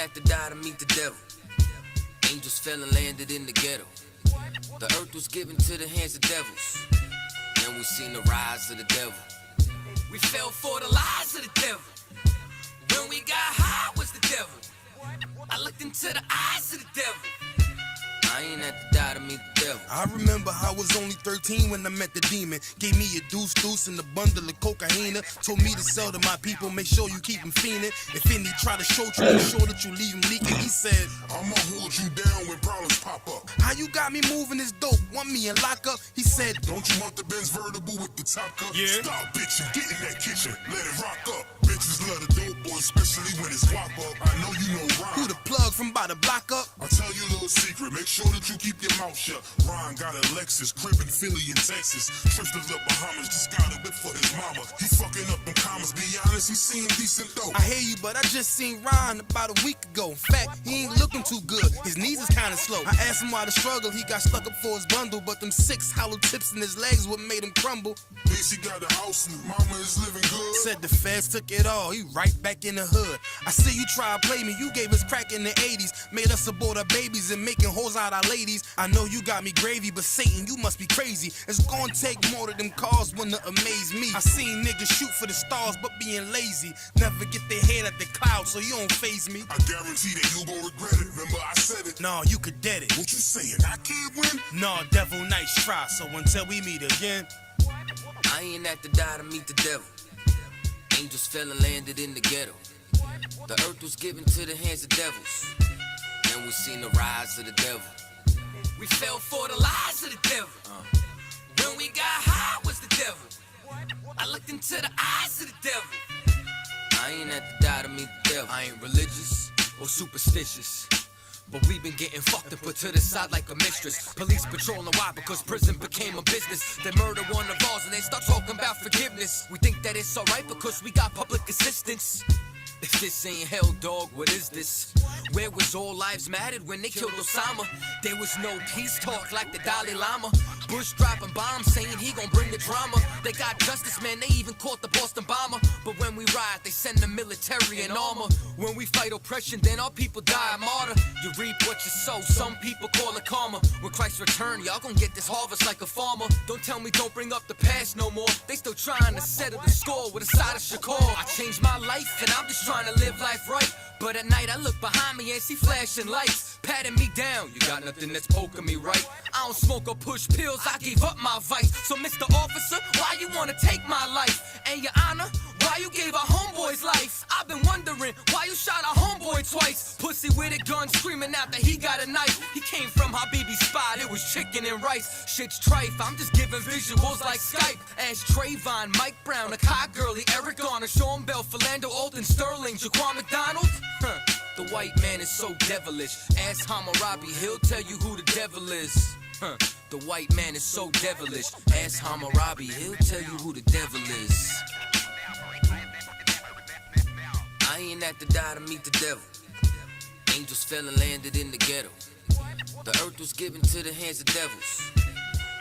have to die to meet the devil. Angels fell and landed in the ghetto. The earth was given to the hands of devils. Then we seen the rise of the devil. We fell for the lies of the devil. When we got high was the devil. I looked into the eyes of the devil. I ain't have to die to meet the devil. I remember I was only 13 when I met the demon. Gave me a deuce and a bundle of cocaine. Told me to sell to my people, make sure you keep them fiending. If any try to show you, make sure that you leave them leaking. He said, I'ma hold you down when problems pop up. how you got me moving this dope? Want me in lockup? He said, Don't you want the Benz vertible with the top cup? Yeah. Stop bitching, get in that kitchen, let it rock up. Bitches love the dope boy, especially when it's guap up. I know you know Ron. who the plug from by the block up? I'll tell you a little secret, make sure that you keep your mouth shut. Ron got a Lexus, crib in Philly and Texas. Trips to the Bahamas, just got a whip for his mama. He fucking up them commas, be honest, he seem decent though. I hear you, but I just seen Ron about a week ago. In fact, he ain't looking too good. His knees is kinda slow. I asked him why the struggle, he got stuck up for his bundle. But them 6 hollow tips in his legs what made him crumble. He got a house and mama is living good. Said the feds took it all, he right back in the hood. I see you try to play me, you gave us crack in the 80s. Made us abort our babies and making hoes out our ladies. I know you got me gravy, but Satan, you must be crazy. It's gonna take more than them cars when to amaze me. I seen niggas shoot for the stars, but being lazy. Never get their head at the clouds, so you don't faze me. I guarantee that you gon' regret it, remember I said it. Nah, you could dead it. What you saying, I can't win? Nah, devil, nice try, so until we meet again. I ain't have to die to meet the devil. Angels fell and landed in the ghetto. The earth was given to the hands of devils. Then we seen the rise of the devil. We fell for the lies of the devil. When we got high was the devil. I looked into the eyes of the devil. I ain't have to die to meet the devil. I ain't religious or superstitious, but we've been getting fucked and put to the side like a mistress. Police patrolling why? Because prison became a business. They murder one of ours and they start talking about forgiveness. We think that it's alright because we got public assistance. If this ain't hell, dog, what is this? Where was all lives mattered when they killed Osama? There was no peace talk like the Dalai Lama. Bush dropping bombs saying he gon' bring the drama. They got justice, man, they even caught the Boston bomber. But when we ride, they send the military in armor. When we fight oppression, then our people die a martyr. You reap what you sow, some people call it karma. When Christ return, y'all gon' get this harvest like a farmer. Don't tell me don't bring up the past no more. They still trying to settle the score with a side of Shakur. I changed my life and I'm just trying to live life right. But at night I look behind me and see flashing lights, patting me down. You got nothing that's poking me right. I don't smoke or push pills, I gave up my vice. So Mr. Officer, why you wanna take my life? And your honor, why you gave our homeboy's life? I've been wondering why you shot our homeboy twice. Pussy with a gun screaming out that he got a knife. He came from Habibi's spot, it was chicken and rice. Shit's trife, I'm just giving visuals like Skype. Ask Trayvon, Mike Brown, a Kai Gurley, Eric Garner, Sean Bell, Philando, Alton Sterling, Jaquan McDonald. The white man is so devilish. Ask Hammurabi, he'll tell you who the devil is. The white man is so devilish. Ask Hammurabi, he'll tell you who the devil is. I ain't have to die to meet the devil. Angels fell and landed in the ghetto. The earth was given to the hands of devils.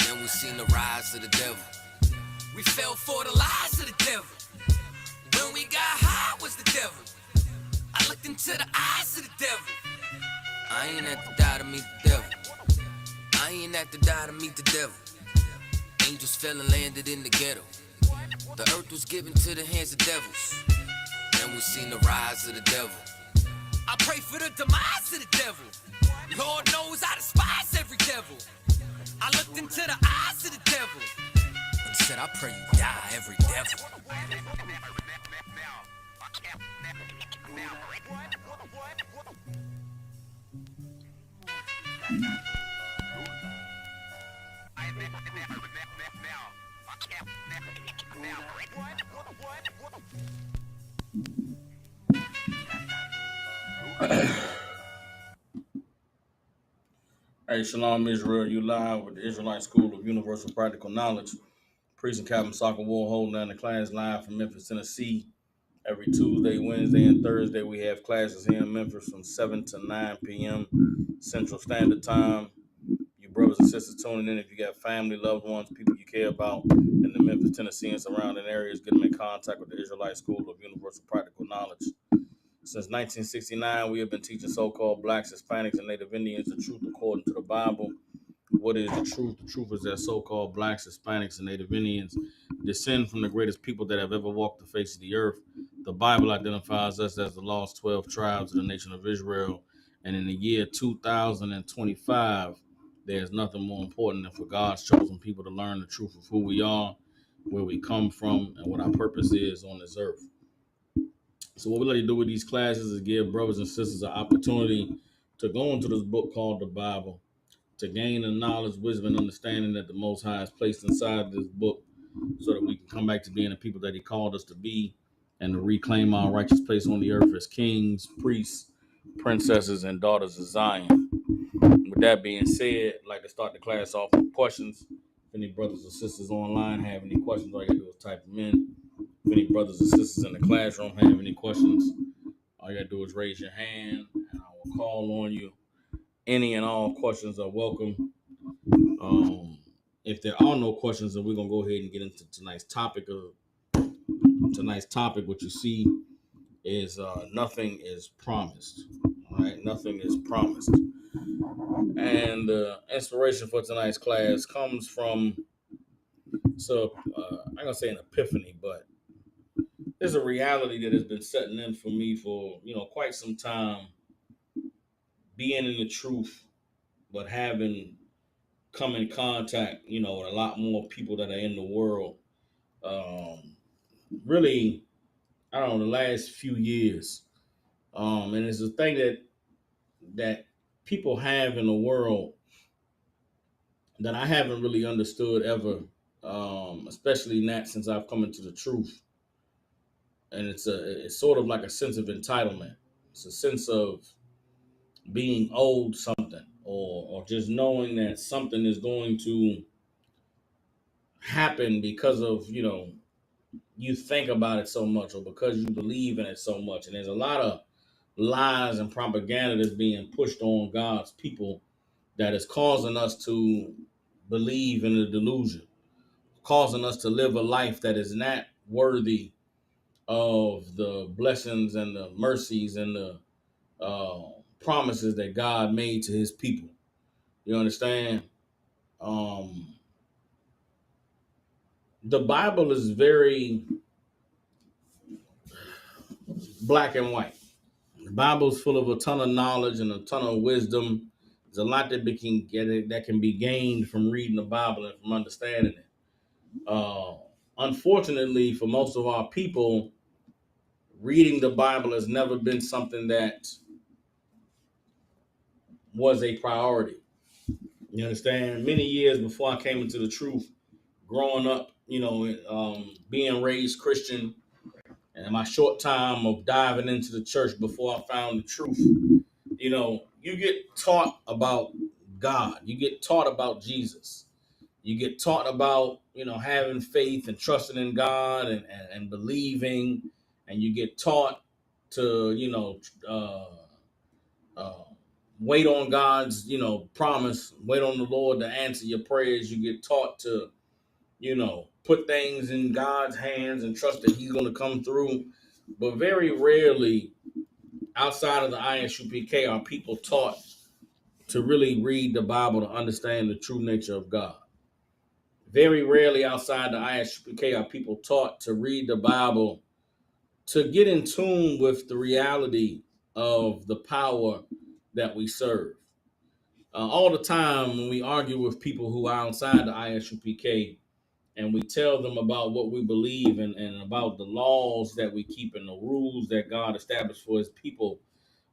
Then we seen the rise of the devil. We fell for the lies of the devil. When we got high was the devil. I looked into the eyes of the devil. I ain't have to die to meet the devil. I ain't have to die to meet the devil. Angels fell and landed in the ghetto. The earth was given to the hands of devils. Then we seen the rise of the devil. I pray for the demise of the devil. Lord knows I despise every devil. I looked into the eyes of the devil and said, I pray you die, every devil. Hey, Shalom Israel, you live with the Israelite School of Universal Practical Knowledge. Priest and Captain Soccer War holding down the class live from Memphis, Tennessee. Every Tuesday, Wednesday, and Thursday, we have classes here in Memphis from 7 to 9 p.m. Central Standard Time. You brothers and sisters tuning in, if you got family, loved ones, people you care about in the Memphis, Tennessee, and surrounding areas, get them in contact with the Israelite School of Universal Practical Knowledge. Since 1969, we have been teaching so-called blacks, Hispanics, and Native Indians the truth according to the Bible. What is the truth? The truth is that so-called blacks, Hispanics, and Native Indians descend from the greatest people that have ever walked the face of the earth. The Bible identifies us as the lost 12 tribes of the nation of Israel. And in the year 2025, there's nothing more important than for God's chosen people to learn the truth of who we are, where we come from, and what our purpose is on this earth. So what we like to do with these classes is give brothers and sisters an opportunity to go into this book called the Bible, to gain the knowledge, wisdom, and understanding that the Most High has placed inside this book, so that we can come back to being the people that He called us to be, and to reclaim our righteous place on the earth as kings, priests, princesses, and daughters of Zion. With that being said, I'd like to start the class off with questions. If any brothers or sisters online have any questions, all you gotta do is type them in. If any brothers or sisters in the classroom have any questions, all you gotta do is raise your hand, and I will call on you. Any and all questions are welcome. If there are no questions, then we're gonna go ahead and get into tonight's topic. What you see is nothing is promised. All right, nothing is promised. And the inspiration for tonight's class comes from, I'm gonna say an epiphany, but there's a reality that has been setting in for me for quite some time, being in the truth, but having come in contact, with a lot more people that are in the world. Really, I don't know, the last few years. And it's a thing that people have in the world that I haven't really understood ever, especially not since I've come into the truth. And it's sort of like a sense of entitlement. It's a sense of being owed something, or just knowing that something is going to happen because of you think about it so much, or because you believe in it so much. And there's a lot of lies and propaganda that's being pushed on God's people that is causing us to believe in the delusion, causing us to live a life that is not worthy of the blessings and the mercies and the promises that God made to His people. You understand? The Bible is very black and white. The Bible's full of a ton of knowledge and a ton of wisdom. There's a lot that can be gained from reading the Bible and from understanding it. Unfortunately, for most of our people, reading the Bible has never been something that was a priority. You understand? Many years before I came into the truth, growing up, being raised Christian, and in my short time of diving into the church before I found the truth, you get taught about God. You get taught about Jesus. You get taught about, having faith and trusting in God, and believing. And you get taught to, wait on God's, promise, wait on the Lord to answer your prayers. You get taught to, put things in God's hands and trust that He's going to come through. But very rarely outside of the ISUPK are people taught to really read the Bible to understand the true nature of God. Very rarely outside the ISUPK are people taught to read the Bible to get in tune with the reality of the power that we serve. All the time when we argue with people who are outside the ISUPK and we tell them about what we believe and about the laws that we keep and the rules that God established for His people,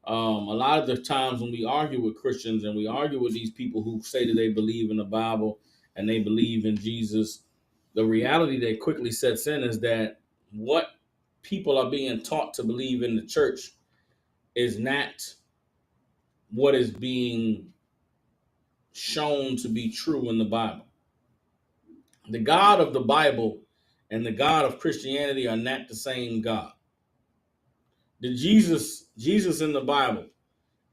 a lot of the times when we argue with Christians and we argue with these people who say that they believe in the Bible and they believe in Jesus, the reality that quickly sets in is that what people are being taught to believe in the church is not what is being shown to be true in the Bible. The God of the Bible and the God of Christianity are not the same God. The Jesus in the Bible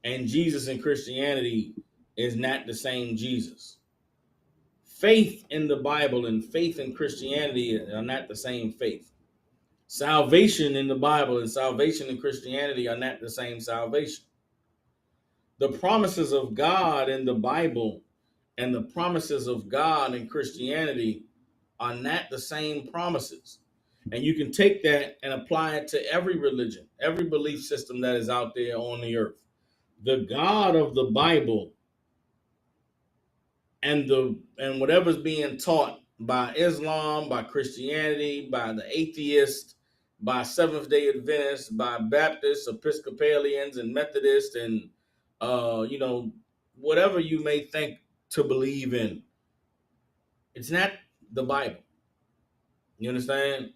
and Jesus in Christianity is not the same Jesus. Faith in the Bible and faith in Christianity are not the same faith. Salvation in the Bible and salvation in Christianity are not the same salvation. The promises of God in the Bible and the promises of God in Christianity are not the same promises. And you can take that and apply it to every religion, every belief system that is out there on the earth. The God of the Bible and whatever's being taught by Islam, by Christianity, by the atheists, by Seventh Day Adventists, by Baptists, Episcopalians, and Methodists, and whatever you may think to believe in, it's not the Bible. You understand?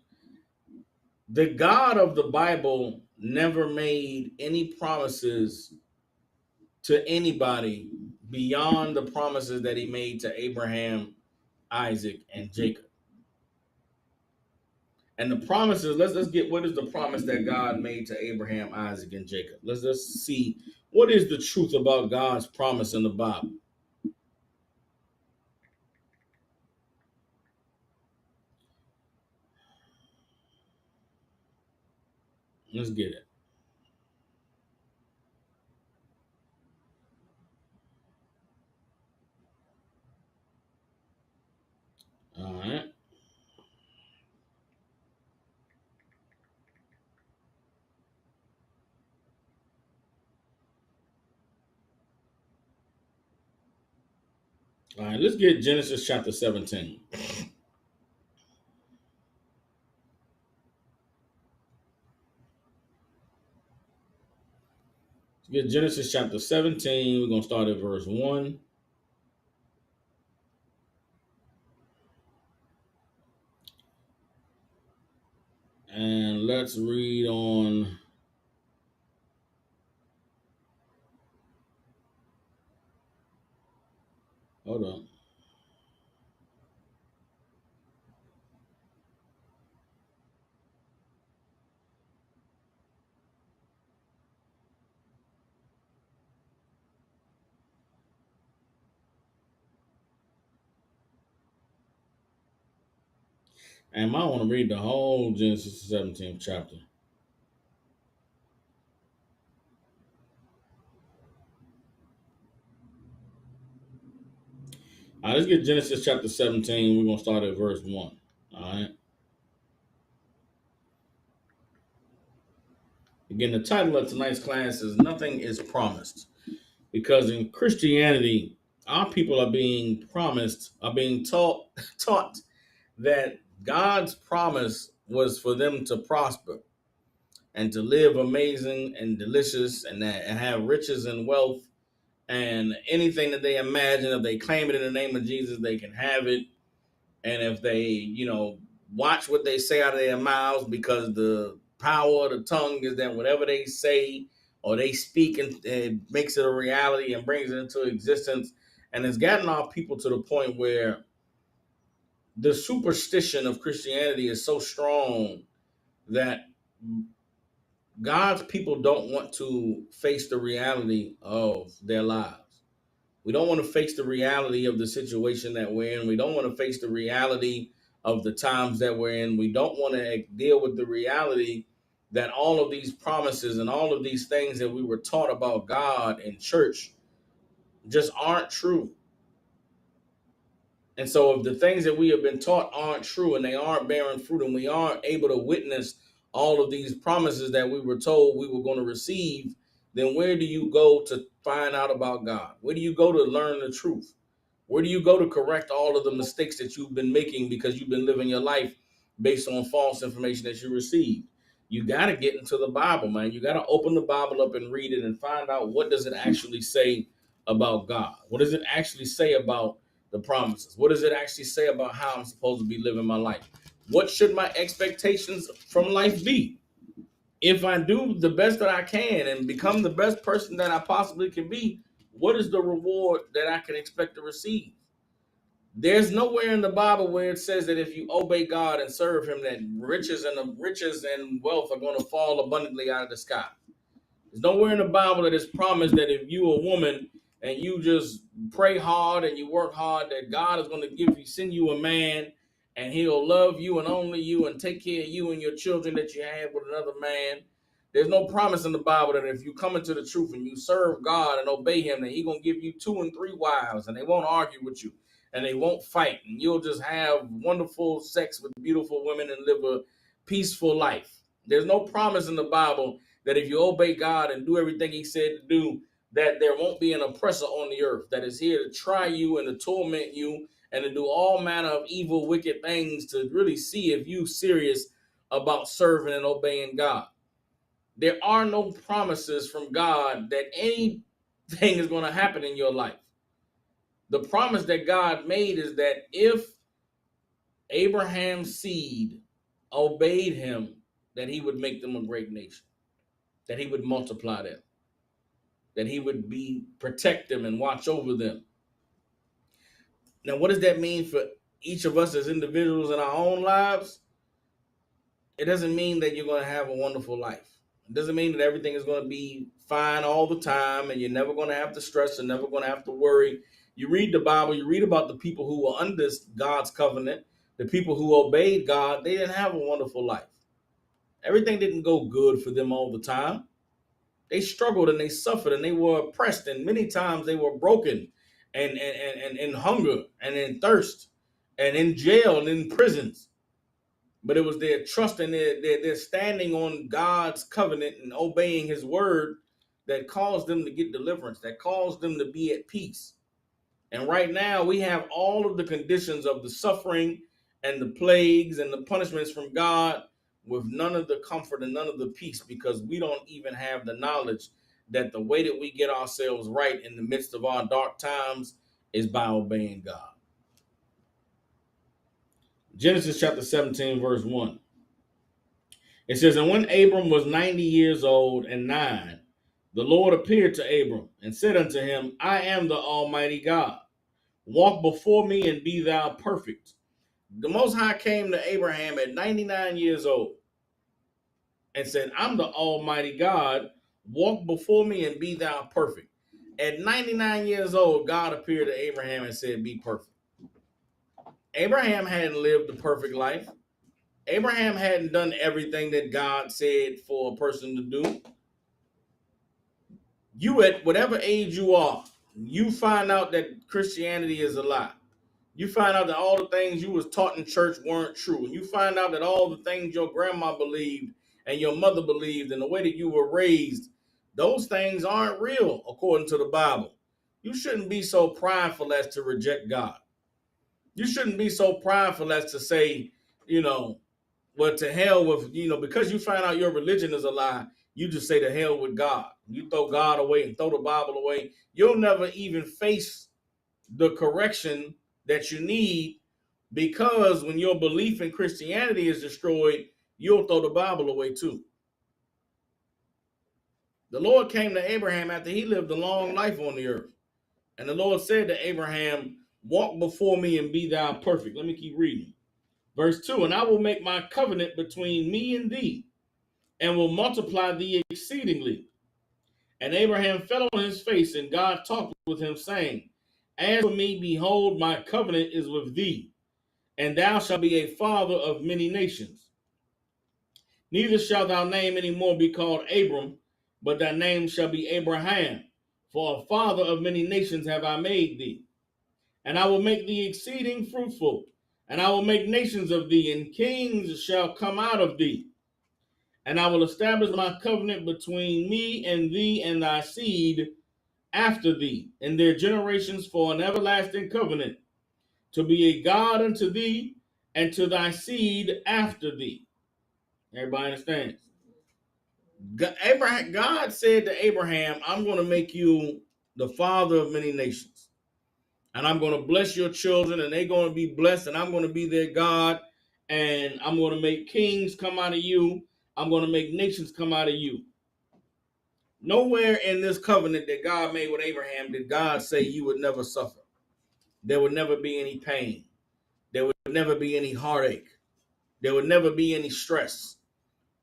The God of the Bible never made any promises to anybody beyond the promises that he made to Abraham, Isaac, and Jacob. And the promises, let's get what is the promise that God made to Abraham, Isaac, and Jacob. Let's just see what is the truth about God's promise in the Bible. Let's get it. All right. All right, let's get Genesis chapter 17. Let's get Genesis chapter 17. We're going to start at verse 1. And let's read on. Hold on. And I want to read the whole Genesis 17th chapter. All right, let's get Genesis chapter 17. We're going to start at verse 1. All right. Again, the title of tonight's class is Nothing is Promised. Because in Christianity, our people are being taught that God's promise was for them to prosper and to live amazing and delicious and have riches and wealth and anything that they imagine. If they claim it in the name of Jesus, they can have it. And if they, watch what they say out of their mouths, because the power of the tongue is that whatever they say or they speak, and it makes it a reality and brings it into existence. And it's gotten our people to the point where the superstition of Christianity is so strong that God's people don't want to face the reality of their lives. We don't want to face the reality of the situation that we're in. We don't want to face the reality of the times that we're in. We don't want to deal with the reality that all of these promises and all of these things that we were taught about God in church just aren't true. And so if the things that we have been taught aren't true and they aren't bearing fruit and we aren't able to witness all of these promises that we were told we were going to receive, then where do you go to find out about God? Where do you go to learn the truth? Where do you go to correct all of the mistakes that you've been making because you've been living your life based on false information that you received? You got to get into the Bible, man. You got to open the Bible up and read it and find out, what does it actually say about God? What does it actually say about the promises? What does it actually say about how I'm supposed to be living my life? What should my expectations from life be? If I do the best that I can and become the best person that I possibly can be, what is the reward that I can expect to receive? There's nowhere in the Bible where it says that if you obey God and serve Him, that riches and wealth are going to fall abundantly out of the sky. There's nowhere in the Bible that is promised that if you a woman and you just pray hard and you work hard, that God is going to send you a man and he'll love you and only you and take care of you and your children that you had with another man. There's no promise in the Bible that if you come into the truth and you serve God and obey him, that he's going to give you 2 and 3 wives and they won't argue with you and they won't fight. And you'll just have wonderful sex with beautiful women and live a peaceful life. There's no promise in the Bible that if you obey God and do everything he said to do, that there won't be an oppressor on the earth that is here to try you and to torment you and to do all manner of evil, wicked things to really see if you're serious about serving and obeying God. There are no promises from God that anything is going to happen in your life. The promise that God made is that if Abraham's seed obeyed him, that he would make them a great nation, that he would multiply them, that he would protect them and watch over them. Now, what does that mean for each of us as individuals in our own lives? It doesn't mean that you're going to have a wonderful life. It doesn't mean that everything is going to be fine all the time and you're never going to have to stress and never going to have to worry. You read the Bible, you read about the people who were under God's covenant, the people who obeyed God, they didn't have a wonderful life. Everything didn't go good for them all the time. They struggled and they suffered and they were oppressed, and many times they were broken and in hunger and in thirst and in jail and in prisons. But it was their trust and their standing on God's covenant and obeying his word that caused them to get deliverance, that caused them to be at peace. And right now we have all of the conditions of the suffering and the plagues and the punishments from God with none of the comfort and none of the peace, because we don't even have the knowledge that the way that we get ourselves right in the midst of our dark times is by obeying God. Genesis chapter 17, verse 1. It says, and when Abram was 90 years old and 9, the Lord appeared to Abram and said unto him, I am the Almighty God. Walk before me and be thou perfect. The Most High came to Abraham at 99 years old and said, I'm the Almighty God. Walk before me and be thou perfect. At 99 years old, God appeared to Abraham and said, be perfect. Abraham hadn't lived a perfect life. Abraham hadn't done everything that God said for a person to do. You, at whatever age you are, you find out that Christianity is a lie. You find out that all the things you was taught in church weren't true. And you find out that all the things your grandma believed and your mother believed and the way that you were raised, those things aren't real according to the Bible. You shouldn't be so prideful as to reject God. You shouldn't be so prideful as to say, well, to hell with, because you find out your religion is a lie, you just say to hell with God. You throw God away and throw the Bible away. You'll never even face the correction that you need, because when your belief in Christianity is destroyed, you'll throw the Bible away too. The Lord came to Abraham after he lived a long life on the earth. And the Lord said to Abraham, walk before me and be thou perfect. Let me keep reading. Verse 2, and I will make my covenant between me and thee, and will multiply thee exceedingly. And Abraham fell on his face, and God talked with him, saying, as for me, behold, my covenant is with thee, and thou shalt be a father of many nations. Neither shalt thou name any more be called Abram, but thy name shall be Abraham, for a father of many nations have I made thee. And I will make thee exceeding fruitful, and I will make nations of thee, and kings shall come out of thee. And I will establish my covenant between me and thee and thy seed after thee, in their generations, for an everlasting covenant, to be a God unto thee and to thy seed after thee. Everybody understands? God said to Abraham, I'm going to make you the father of many nations. And I'm going to bless your children, and they're going to be blessed, and I'm going to be their God, and I'm going to make kings come out of you. I'm going to make nations come out of you. Nowhere in this covenant that God made with Abraham did God say you would never suffer. There would never be any pain. There would never be any heartache. There would never be any stress.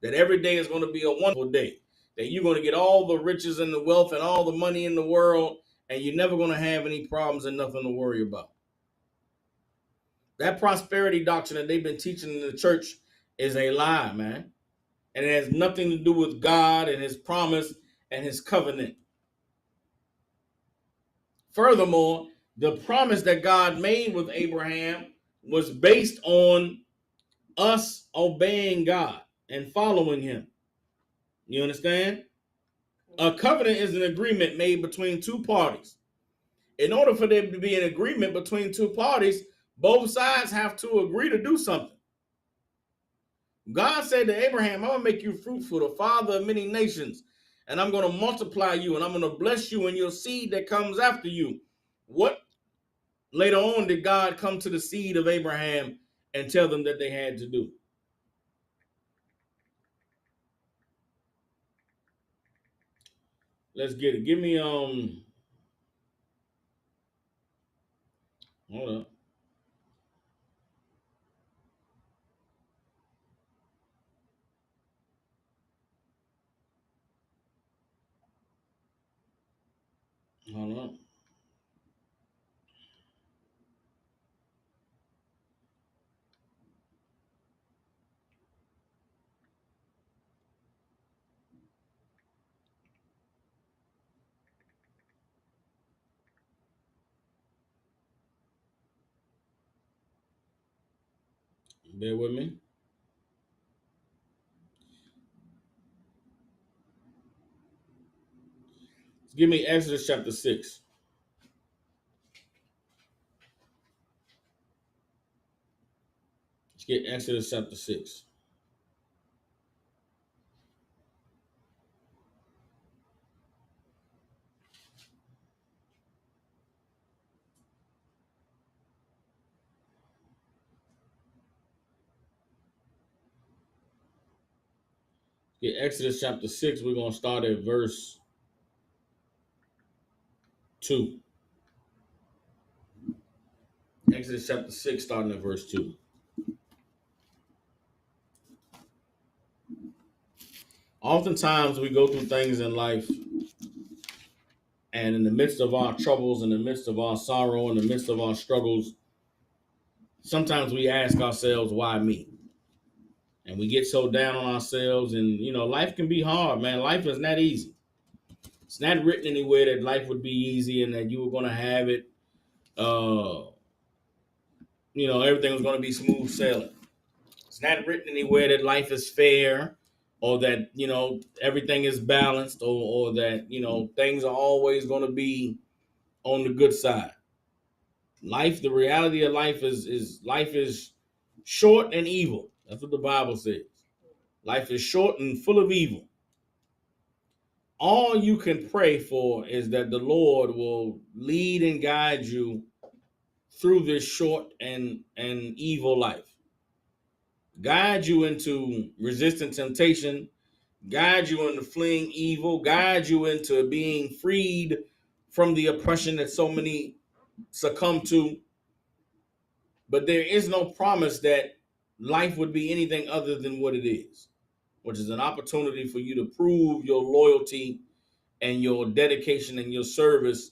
That every day is going to be a wonderful day. That you're going to get all the riches and the wealth and all the money in the world, and you're never going to have any problems and nothing to worry about. That prosperity doctrine that they've been teaching in the church is a lie, man. And it has nothing to do with God and his promise and his covenant. Furthermore, the promise that God made with Abraham was based on us obeying God and following him. You understand? A covenant is an agreement made between two parties. In order for there to be an agreement between two parties, both sides have to agree to do something. God said to Abraham, I'm going to make you fruitful, the father of many nations, and I'm going to multiply you, and I'm going to bless you and your seed that comes after you. What later on did God come to the seed of Abraham and tell them that they had to do? Let's get it. Give me hold up. Hold up. Bear with me. Give me Exodus chapter 6. Let's get Exodus chapter 6. Get Exodus chapter 6. We're going to start at verse 2. Exodus chapter 6, starting at verse 2. Oftentimes we go through things in life, and in the midst of our troubles, in the midst of our sorrow, in the midst of our struggles, sometimes we ask ourselves, why me? And we get so down on ourselves, and life can be hard, man. Life is not easy. It's not written anywhere that life would be easy and that you were going to have it, everything was going to be smooth sailing. It's not written anywhere that life is fair, or that everything is balanced, or that things are always going to be on the good side. Life, the reality of life is life is short and evil. That's what the Bible says. Life is short and full of evil. All you can pray for is that the Lord will lead and guide you through this short and evil life. Guide you into resisting temptation, guide you into fleeing evil, guide you into being freed from the oppression that so many succumb to. But there is no promise that life would be anything other than what it is, which is an opportunity for you to prove your loyalty and your dedication and your service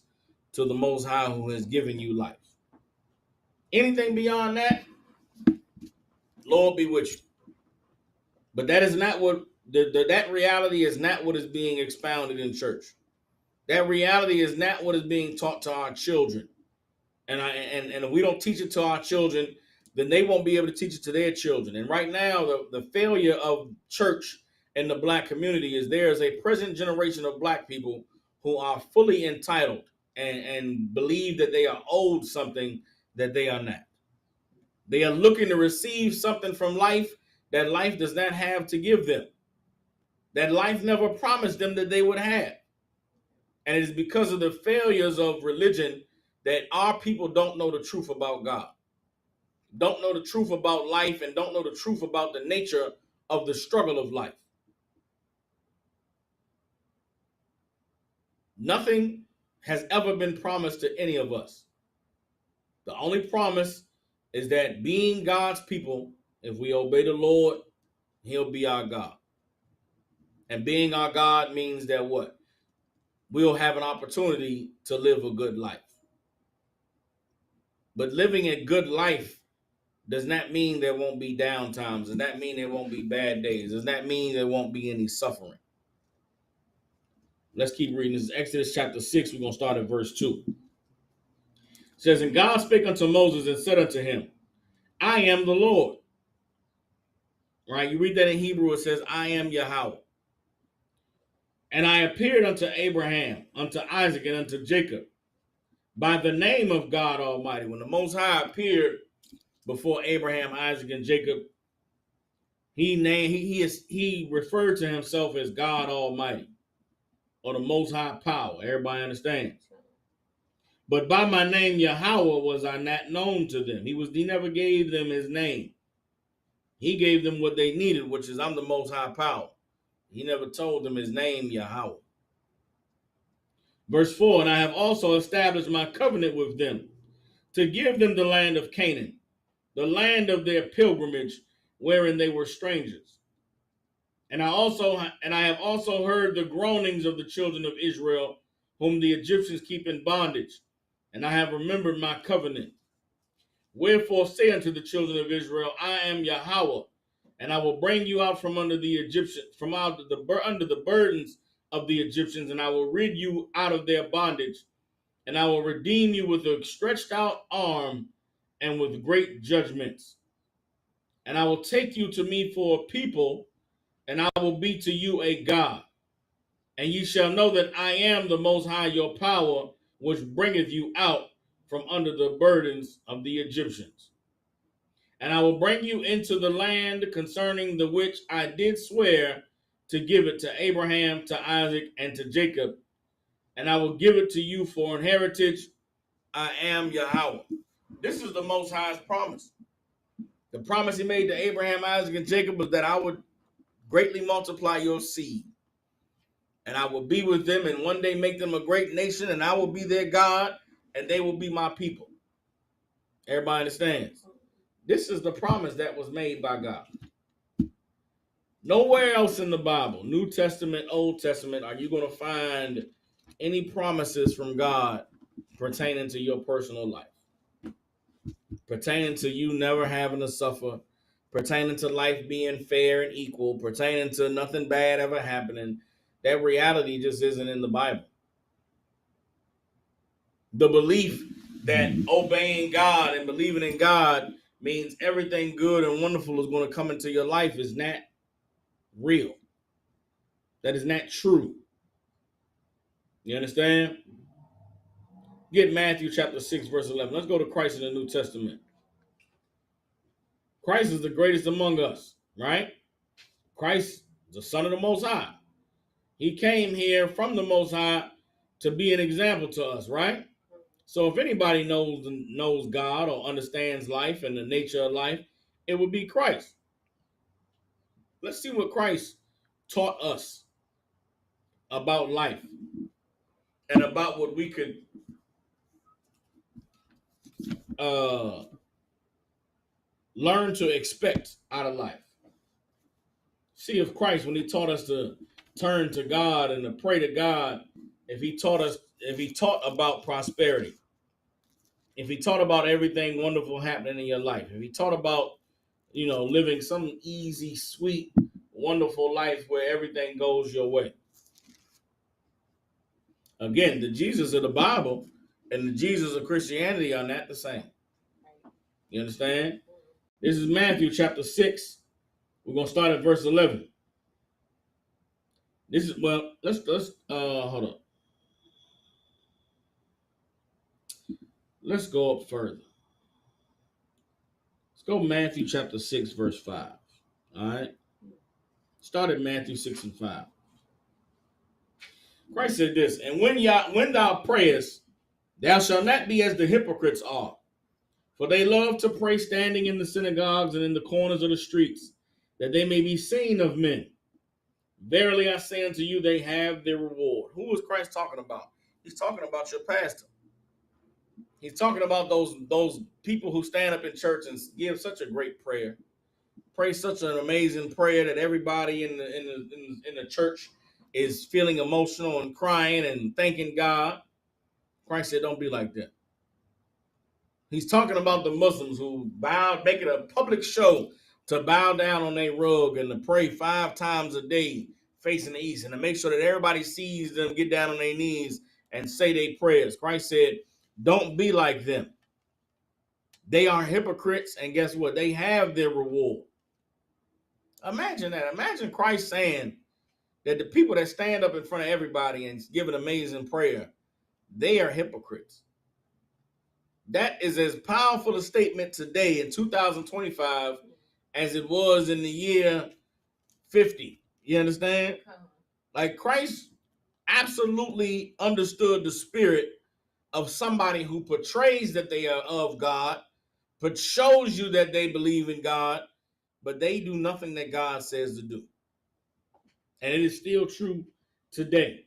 to the Most High, who has given you life. Anything beyond that, Lord be with you. But that is not what that reality is not what is being expounded in church. That reality is not what is being taught to our children. And if we don't teach it to our children, then they won't be able to teach it to their children. And right now, the failure of church in the black community is there is a present generation of black people who are fully entitled and believe that they are owed something that they are not. They are looking to receive something from life that life does not have to give them, that life never promised them that they would have. And it is because of the failures of religion that our people don't know the truth about God, don't know the truth about life, and don't know the truth about the nature of the struggle of life. Nothing has ever been promised to any of us. The only promise is that being God's people, if we obey the Lord, He'll be our God. And being our God means that what? We'll have an opportunity to live a good life. But living a good life does not mean there won't be down times. Does that mean there won't be bad days? Does that mean there won't be any suffering? Let's keep reading. This is Exodus chapter 6. We're going to start at verse 2. It says, and God spake unto Moses and said unto him, I am the Lord. Right? You read that in Hebrew, it says, I am Yahweh. And I appeared unto Abraham, unto Isaac, and unto Jacob by the name of God Almighty. When the Most High appeared before Abraham, Isaac, and Jacob, he referred to himself as God Almighty, or the Most High Power. Everybody understands. But by my name Yahweh was I not known to them. He never gave them his name. He gave them what they needed, which is I'm the Most High Power. He never told them his name Yahweh. Verse 4, and I have also established my covenant with them to give them the land of Canaan, the land of their pilgrimage, wherein they were strangers. And I have also heard the groanings of the children of Israel, whom the Egyptians keep in bondage, and I have remembered my covenant. Wherefore say unto the children of Israel, I am Yahweh, and I will bring you out from under the Egyptians, under the burdens of the Egyptians, and I will rid you out of their bondage, and I will redeem you with a stretched out arm and with great judgments. And I will take you to me for a people, and I will be to you a God. And ye shall know that I am the Most High your power, which bringeth you out from under the burdens of the Egyptians. And I will bring you into the land concerning the which I did swear to give it to Abraham, to Isaac, and to Jacob. And I will give it to you for an heritage. I am Yahweh. This is the Most High's promise. The promise he made to Abraham, Isaac, and Jacob was that I would greatly multiply your seed. And I will be with them and one day make them a great nation, and I will be their God, and they will be my people. Everybody understands? This is the promise that was made by God. Nowhere else in the Bible, New Testament, Old Testament, are you going to find any promises from God pertaining to your personal life, pertaining to you never having to suffer, pertaining to life being fair and equal, pertaining to nothing bad ever happening. That reality just isn't in the Bible. The belief that obeying God and believing in God means everything good and wonderful is going to come into your life is not real. That is not true. You understand? Get Matthew chapter 6, verse 11. Let's go to Christ in the New Testament. Christ is the greatest among us, right? Christ is the Son of the Most High. He came here from the Most High to be an example to us, right? So if anybody knows God or understands life and the nature of life, it would be Christ. Let's see what Christ taught us about life and about what we could learn to expect out of life. See if Christ, when he taught us to turn to God and to pray to God, if he taught about prosperity, if he taught about everything wonderful happening in your life, if he taught about, living some easy, sweet, wonderful life where everything goes your way. Again, the Jesus of the Bible and the Jesus of Christianity are not the same. You understand? This is Matthew chapter 6. We're going to start at verse 11. Let's hold up. Let's go up further. Let's go Matthew chapter 6, verse 5. All right? Start at Matthew 6 and 5. Christ said this, and when thou prayest, thou shalt not be as the hypocrites are, for they love to pray standing in the synagogues and in the corners of the streets, that they may be seen of men. Verily I say unto you, they have their reward. Who is Christ talking about? He's talking about your pastor. He's talking about those people who stand up in church and give such a great prayer, pray such an amazing prayer that everybody in the church is feeling emotional and crying and thanking God. Christ said, don't be like that. He's talking about the Muslims who making a public show to bow down on their rug and to pray 5 times a day facing the east and to make sure that everybody sees them get down on their knees and say their prayers. Christ said, don't be like them. They are hypocrites, and guess what? They have their reward. Imagine that. Imagine Christ saying that the people that stand up in front of everybody and give an amazing prayer, they are hypocrites. That is as powerful a statement today in 2025 as it was in the year 50. You understand? Like Christ absolutely understood the spirit of somebody who portrays that they are of God, but shows you that they believe in God, but they do nothing that God says to do. And it is still true today.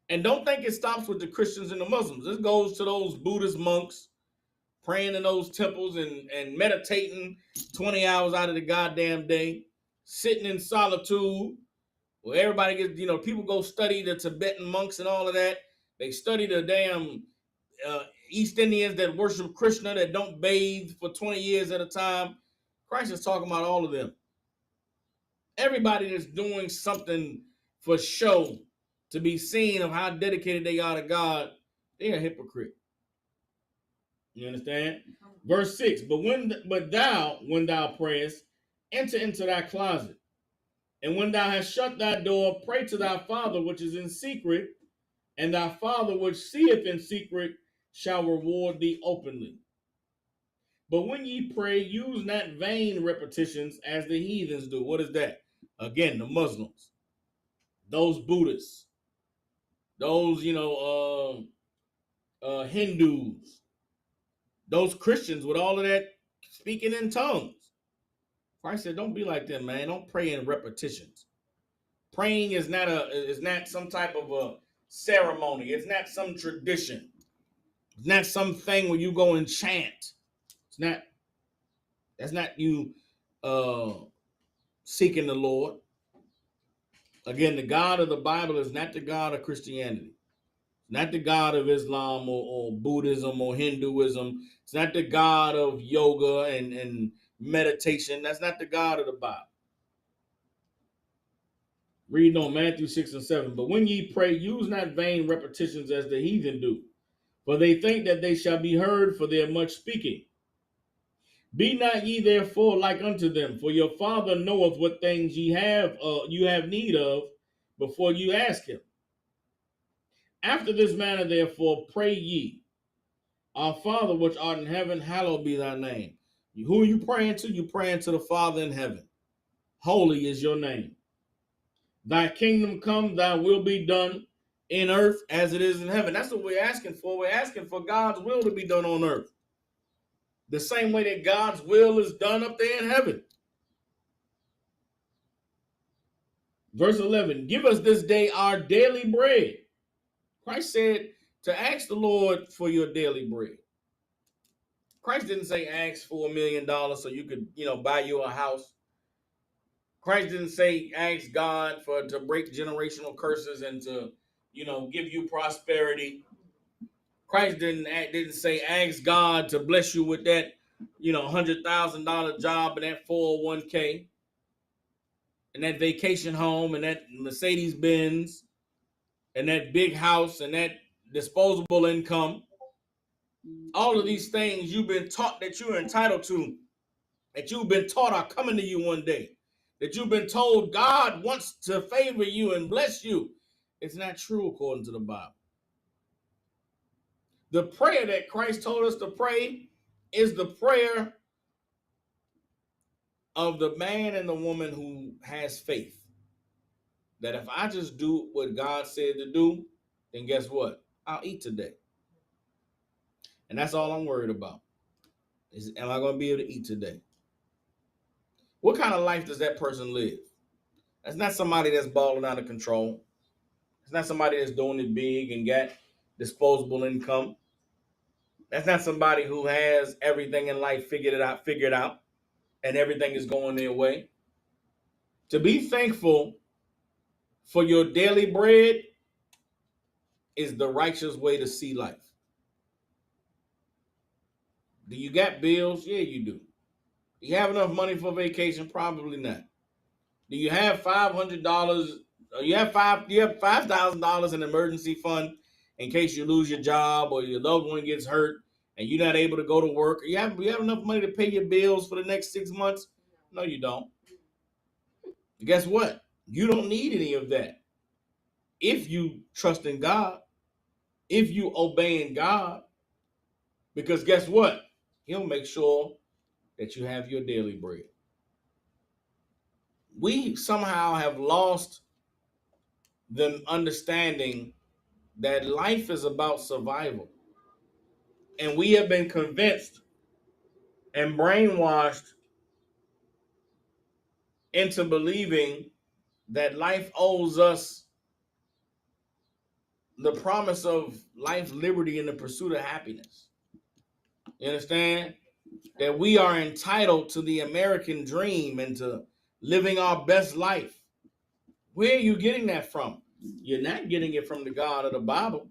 And don't think it stops with the Christians and the Muslims. This goes to those Buddhist monks praying in those temples and meditating 20 hours out of the goddamn day, sitting in solitude, where everybody gets, people go study the Tibetan monks and all of that. They study the damn East Indians that worship Krishna, that don't bathe for 20 years at a time. Christ is talking about all of them. Everybody that's doing something for show to be seen of how dedicated they are to God, they are a hypocrite. You understand? Verse 6, but thou, when thou prayest, enter into thy closet. And when thou hast shut thy door, pray to thy Father which is in secret, and thy Father which seeth in secret shall reward thee openly. But when ye pray, use not vain repetitions as the heathens do. What is that? Again, the Muslims, those Buddhists, those, Hindus, those Christians with all of that speaking in tongues. Christ said, don't be like them, man. Don't pray in repetitions. Praying is not some type of a ceremony. It's not some tradition. It's not something where you go and chant. That's not you seeking the Lord. Again, the God of the Bible is not the God of Christianity. It's not the God of Islam or Buddhism or Hinduism. It's not the God of yoga and meditation. That's not the God of the Bible. Reading on Matthew 6 and 7. But when ye pray, use not vain repetitions as the heathen do, for they think that they shall be heard for their much speaking. Be not ye therefore like unto them, for your Father knoweth what things you have need of before you ask him. After this manner, therefore, pray ye, Our Father which art in heaven, hallowed be thy name. Who are you praying to? You're praying to the Father in heaven. Holy is your name. Thy kingdom come, thy will be done in earth as it is in heaven. That's what we're asking for. We're asking for God's will to be done on earth, the same way that God's will is done up there in heaven. Verse 11, give us this day our daily bread. Christ said to ask the Lord for your daily bread. Christ didn't say ask for $1 million so you could, buy you a house. Christ didn't say ask God to break generational curses and to, give you prosperity. Christ didn't say ask God to bless you with that, $100,000 job and that 401k and that vacation home and that Mercedes Benz and that big house and that disposable income. All of these things you've been taught that you're entitled to, that you've been taught are coming to you one day, that you've been told God wants to favor you and bless you. It's not true according to the Bible. The prayer that Christ told us to pray is the prayer of the man and the woman who has faith. That if I just do what God said to do, then guess what? I'll eat today. And that's all I'm worried about. Am I going to be able to eat today? What kind of life does that person live? That's not somebody that's balling out of control. It's not somebody that's doing it big and got disposable income. That's not somebody who has everything in life figured out, and everything is going their way. To be thankful for your daily bread is the righteous way to see life. Do you got bills? Yeah, you do. Do you have enough money for vacation? Probably not. Do you have $500? You have $5,000 in emergency fund in case you lose your job or your loved one gets hurt and you're not able to go to work. You have enough money to pay your bills for the next 6 months? No, you don't. Guess what? You don't need any of that. If you trust in God, if you obey in God, because guess what? He'll make sure that you have your daily bread. We somehow have lost the understanding that life is about survival. And we have been convinced and brainwashed into believing that life owes us the promise of life, liberty, and the pursuit of happiness. You understand? That we are entitled to the American dream and to living our best life. Where are you getting that from? You're not getting it from the God of the Bible.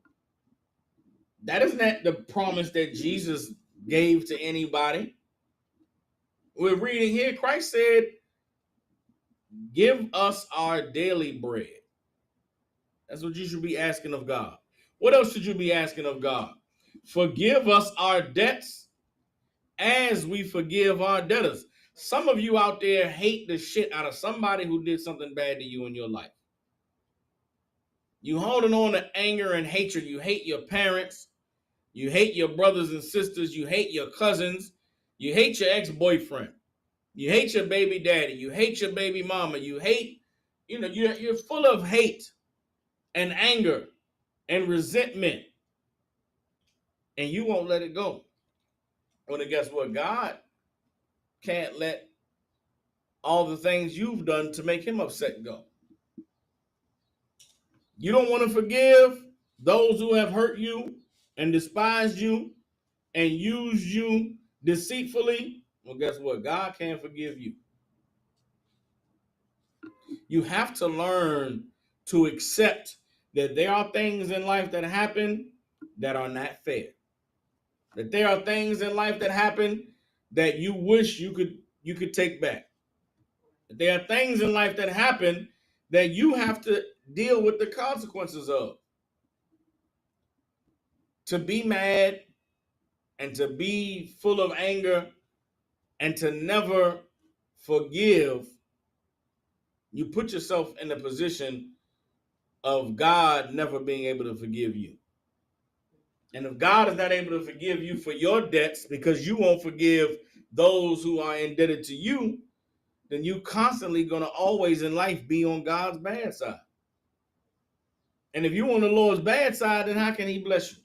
That is not the promise that Jesus gave to anybody. We're reading here, Christ said, give us our daily bread. That's what you should be asking of God. What else should you be asking of God? Forgive us our debts as we forgive our debtors. Some of you out there hate the shit out of somebody who did something bad to you in your life. You holding on to anger and hatred. You hate your parents. You hate your brothers and sisters. You hate your cousins. You hate your ex-boyfriend. You hate your baby daddy. You hate your baby mama. You hate, you're full of hate and anger and resentment. And you won't let it go. Well, then guess what? God can't let all the things you've done to make him upset go. You don't want to forgive those who have hurt you and despised you and used you deceitfully. Well, guess what? God can't forgive you. You have to learn to accept that there are things in life that happen that are not fair. That there are things in life that happen that you wish you could take back. That there are things in life that happen that you have to deal with the consequences of. To be mad and to be full of anger and to never forgive, you put yourself in the position of God never being able to forgive you. And if God is not able to forgive you for your debts because you won't forgive those who are indebted to you, then you constantly going to always in life be on God's bad side. And if you're on the Lord's bad side, then how can he bless you?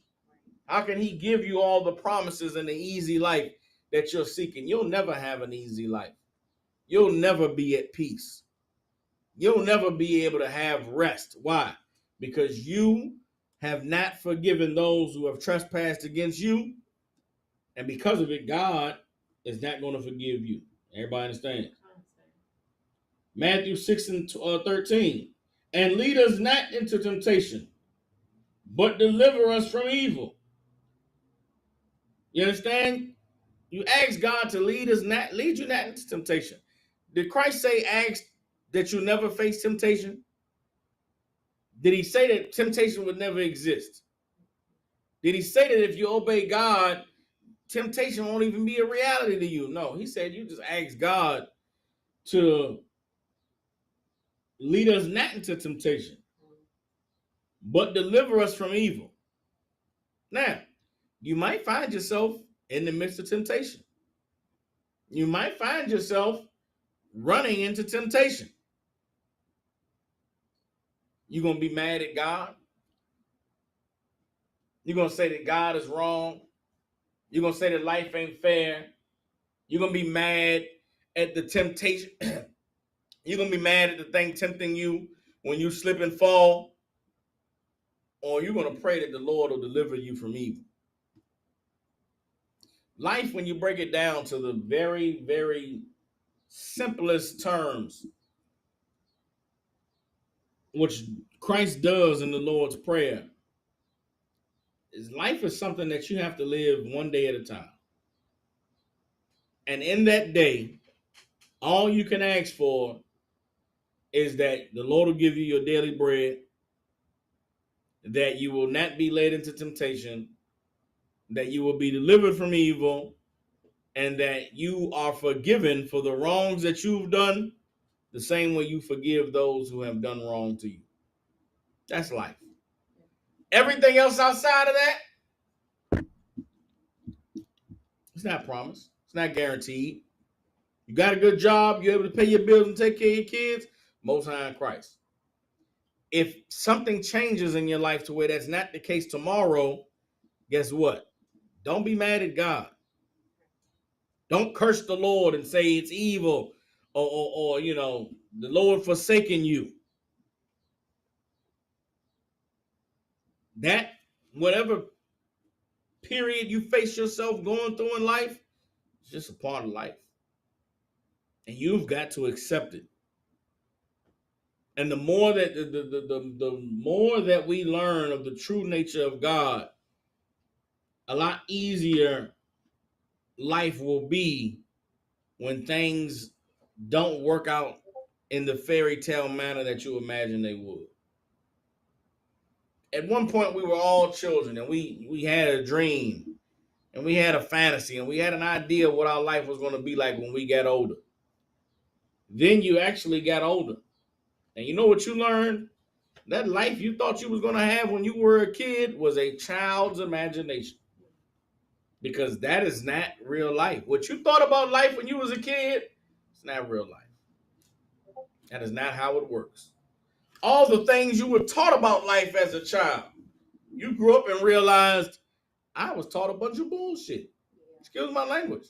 How can he give you all the promises and the easy life that you're seeking? You'll never have an easy life. You'll never be at peace. You'll never be able to have rest. Why? Because you have not forgiven those who have trespassed against you. And because of it, God is not going to forgive you. Everybody understand? Matthew 6 and 13. And lead us not into temptation, but deliver us from evil. You understand? You ask God to lead you not into temptation. Did Christ say ask that you never face temptation? Did he say that temptation would never exist? Did he say that if you obey God, temptation won't even be a reality to you? No, he said you just ask God to lead us not into temptation, but deliver us from evil. Now, you might find yourself in the midst of temptation. You might find yourself running into temptation. You're going to be mad at God. You're going to say that God is wrong. You're going to say that life ain't fair. You're going to be mad at the temptation. You're going to be mad at the thing tempting you when you slip and fall. Or you're going to pray that the Lord will deliver you from evil. Life, when you break it down to the very, very simplest terms, which Christ does in the Lord's Prayer, is life is something that you have to live one day at a time. And in that day, all you can ask for is that the Lord will give you your daily bread, that you will not be led into temptation, that you will be delivered from evil, and that you are forgiven for the wrongs that you've done, the same way you forgive those who have done wrong to you. That's life. Everything else outside of that, it's not promised. It's not guaranteed. You got a good job, you're able to pay your bills and take care of your kids, Most High in Christ. If something changes in your life to where that's not the case tomorrow, guess what? Don't be mad at God. Don't curse the Lord and say it's evil or the Lord forsaking you. That, whatever period you face yourself going through in life, it's just a part of life. And you've got to accept it. And the more that the more that we learn of the true nature of God, a lot easier life will be when things don't work out in the fairy tale manner that you imagine they would. At one point, we were all children, and we had a dream, and we had a fantasy, and we had an idea of what our life was going to be like when we got older. Then you actually got older, and you know what you learned? That life you thought you was going to have when you were a kid was a child's imagination, because that is not real life. What you thought about life when you was a kid, it's not real life. That is not how it works. All the things you were taught about life as a child, you grew up and realized, I was taught a bunch of bullshit. Excuse my language.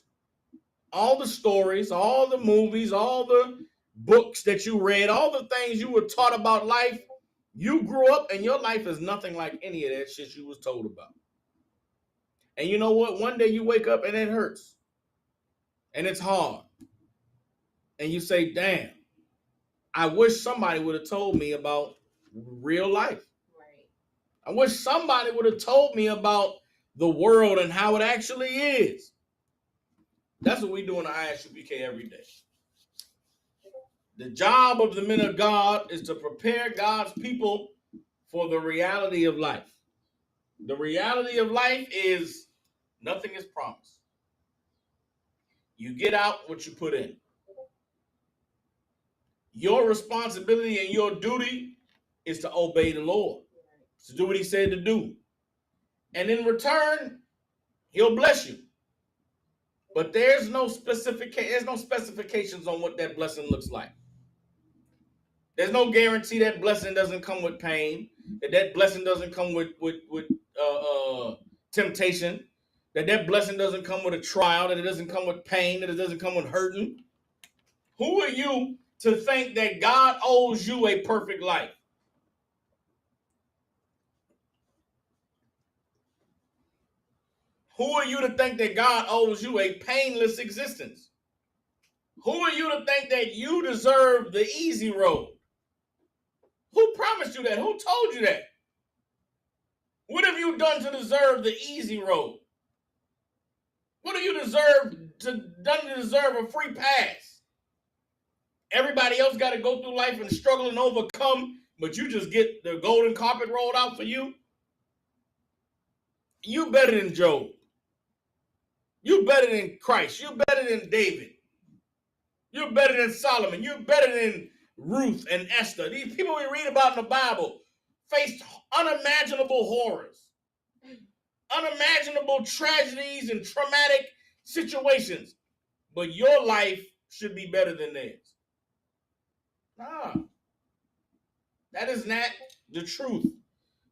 All the stories, all the movies, all the books that you read, all the things you were taught about life, you grew up and your life is nothing like any of that shit you was told about. And you know what? One day you wake up and it hurts. And it's hard. And you say, damn, I wish somebody would have told me about real life. Right. I wish somebody would have told me about the world and how it actually is. That's what we do in the ISUPK every day. The job of the men of God is to prepare God's people for the reality of life. The reality of life is nothing is promised. You get out what you put in. Your responsibility and your duty is to obey the Lord, to do what he said to do. And in return, he'll bless you. But there's no specifications on what that blessing looks like. There's no guarantee that blessing doesn't come with pain, that blessing doesn't come with temptation, that blessing doesn't come with a trial, that it doesn't come with pain, that it doesn't come with hurting. Who are you to think that God owes you a perfect life? Who are you to think that God owes you a painless existence? Who are you to think that you deserve the easy road? Who promised you that? Who told you that? What have you done to deserve the easy road? What do you done to deserve a free pass? Everybody else got to go through life and struggle and overcome, but you just get the golden carpet rolled out for you? You better than Job. You better than Christ. You better than David. You're better than Solomon. You're better than Ruth and Esther. These people we read about in the Bible faced unimaginable horrors, unimaginable tragedies and traumatic situations. But your life should be better than theirs. Nah. That is not the truth.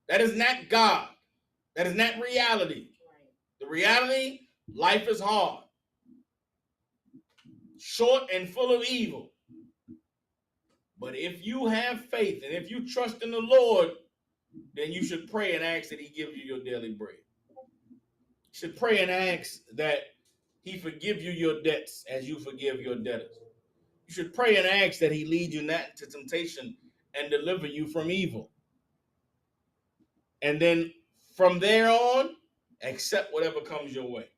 That is not God. That is not reality. The reality, life is hard, short and full of evil. But if you have faith and if you trust in the Lord, then you should pray and ask that he gives you your daily bread. You should pray and ask that he forgive you your debts as you forgive your debtors. You should pray and ask that he lead you not into temptation and deliver you from evil. And then from there on, accept whatever comes your way.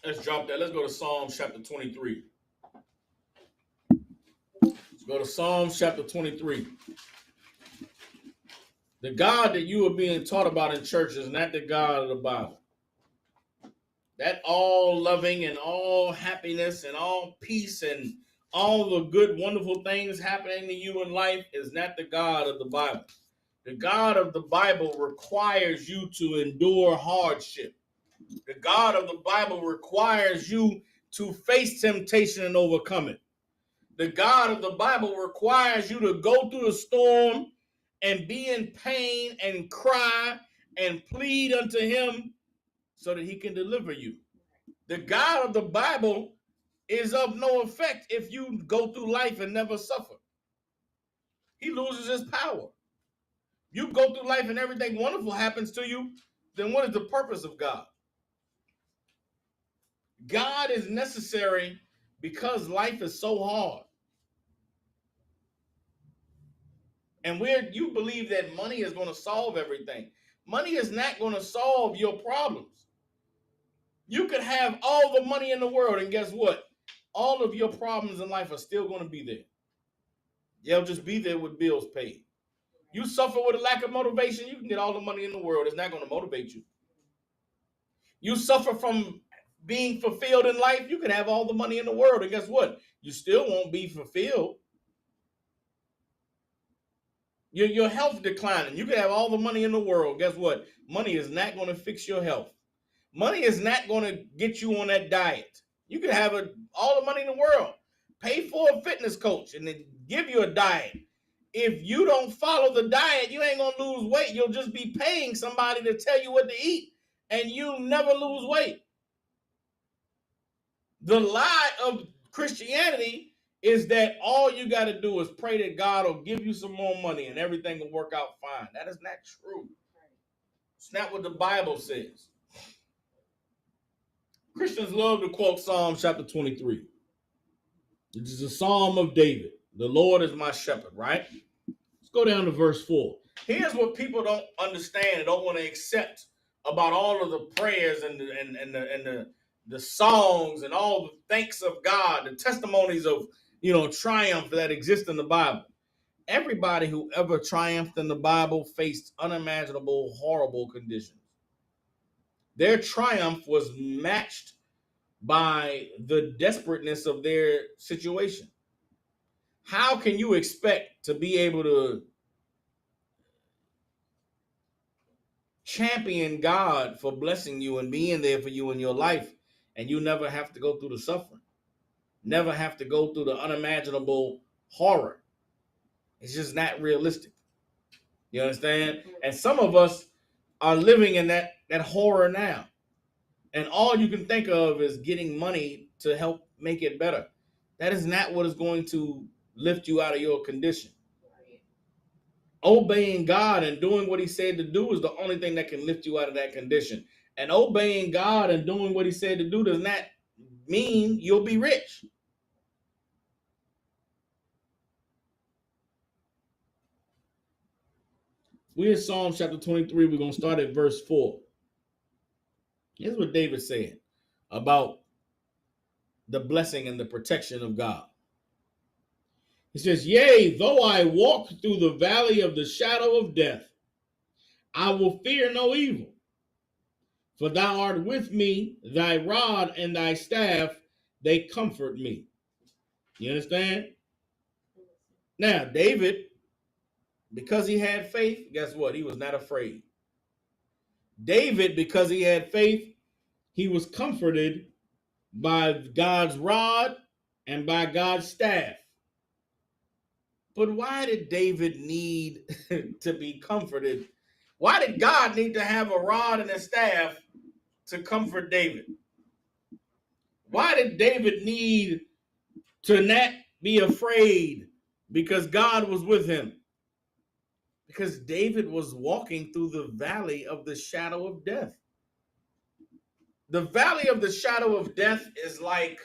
Let's drop that. Let's go to Psalms chapter 23. Let's go to Psalms chapter 23. The God that you are being taught about in church is not the God of the Bible. That all loving and all happiness and all peace and all the good, wonderful things happening to you in life is not the God of the Bible. The God of the Bible requires you to endure hardship. The God of the Bible requires you to face temptation and overcome it. The God of the Bible requires you to go through the storm and be in pain and cry and plead unto him so that he can deliver you. The God of the Bible is of no effect if you go through life and never suffer. He loses his power. You go through life and everything wonderful happens to you, then what is the purpose of God? God is necessary because life is so hard. And where you believe that money is going to solve everything. Money is not going to solve your problems. You could have all the money in the world, and guess what? All of your problems in life are still going to be there. They'll just be there with bills paid. You suffer with a lack of motivation, you can get all the money in the world. It's not going to motivate you. You suffer from being fulfilled in life, you can have all the money in the world, and guess what? You still won't be fulfilled. Your health declining. You can have all the money in the world. Guess what? Money is not going to fix your health. Money is not going to get you on that diet. You can have all the money in the world. Pay for a fitness coach and then give you a diet. If you don't follow the diet, you ain't going to lose weight. You'll just be paying somebody to tell you what to eat, and you'll never lose weight. The lie of Christianity is that all you got to do is pray that God will give you some more money and everything will work out fine. That is not true. It's not what the Bible says. Christians love to quote Psalm chapter 23. It is a psalm of David. The Lord is my shepherd, right? Let's go down to verse 4. Here's what people don't understand and don't want to accept about all of the prayers and the songs and all the thanks of God, the testimonies of triumph that exist in the Bible. Everybody who ever triumphed in the Bible faced unimaginable, horrible conditions. Their triumph was matched by the desperateness of their situation. How can you expect to be able to champion God for blessing you and being there for you in your life, and you never have to go through the suffering, never have to go through the unimaginable horror? It's just not realistic. You understand? And some of us are living in that horror now. And all you can think of is getting money to help make it better. That is not what is going to lift you out of your condition. Obeying God and doing what he said to do is the only thing that can lift you out of that condition. And obeying God and doing what he said to do does not mean you'll be rich. We're in Psalm chapter 23. We're going to start at verse 4. Here's what David said about the blessing and the protection of God. He says, "Yea, though I walk through the valley of the shadow of death, I will fear no evil. For thou art with me, thy rod and thy staff, they comfort me." You understand? Now, David, because he had faith, guess what? He was not afraid. David, because he had faith, he was comforted by God's rod and by God's staff. But why did David need to be comforted? Why did God need to have a rod and a staff to comfort David? Why did David need to not be afraid because God was with him? Because David was walking through the valley of the shadow of death. The valley of the shadow of death is like,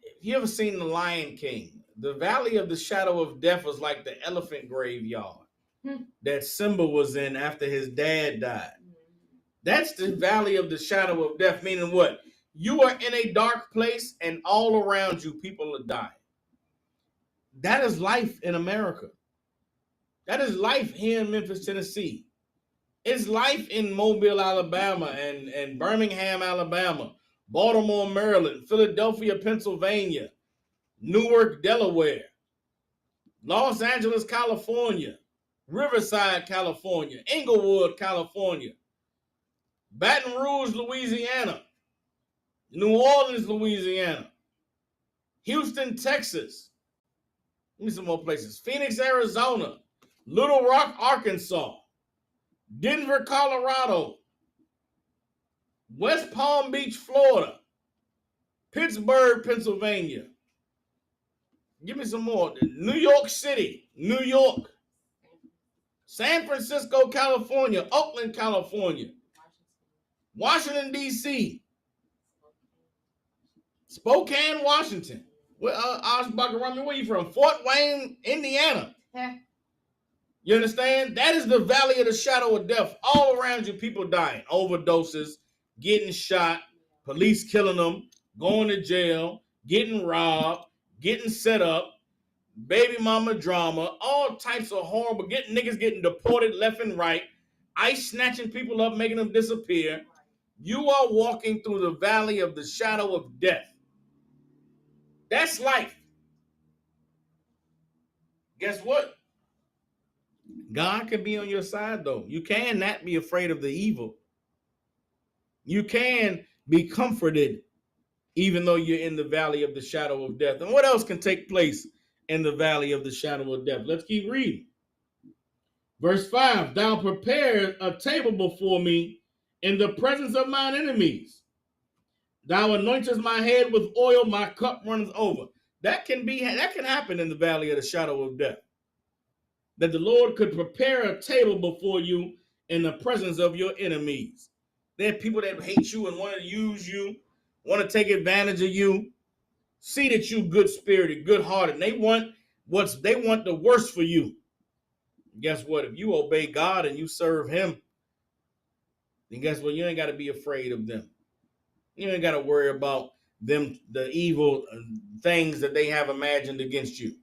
if you ever seen The Lion King, the valley of the shadow of death was like the elephant graveyard that Simba was in after his dad died. That's the valley of the shadow of death, meaning what? You are in a dark place and all around you, people are dying. That is life in America. That is life here in Memphis, Tennessee. It's life in Mobile, Alabama, and Birmingham, Alabama, Baltimore, Maryland, Philadelphia, Pennsylvania, Newark, Delaware, Los Angeles, California, Riverside, California, Inglewood, California, Baton Rouge, Louisiana, New Orleans, Louisiana, Houston, Texas. Give me some more places. Phoenix, Arizona, Little Rock, Arkansas, Denver, Colorado, West Palm Beach, Florida, Pittsburgh, Pennsylvania. Give me some more. New York City, New York, San Francisco, California, Oakland, California, Washington, D.C., Spokane, Washington. Where where you from? Fort Wayne, Indiana. You understand? That is the valley of the shadow of death. All around you, people dying, overdoses, getting shot, police killing them, going to jail, getting robbed, getting set up, baby mama drama, all types of horrible, niggas getting deported left and right, ICE snatching people up, making them disappear. You are walking through the valley of the shadow of death. That's life. Guess what? God can be on your side, though. You can not be afraid of the evil. You can be comforted even though you're in the valley of the shadow of death. And what else can take place in the valley of the shadow of death? Let's keep reading. Verse 5, thou prepared a table before me in the presence of mine enemies. Thou anointest my head with oil, my cup runneth over. That can happen in the valley of the shadow of death. That the Lord could prepare a table before you in the presence of your enemies. There are people that hate you and want to use you, want to take advantage of you. See that you good-spirited, good-hearted. And they want the worst for you. Guess what? If you obey God and you serve him, then guess what? You ain't got to be afraid of them. You ain't got to worry about them, the evil things that they have imagined against you.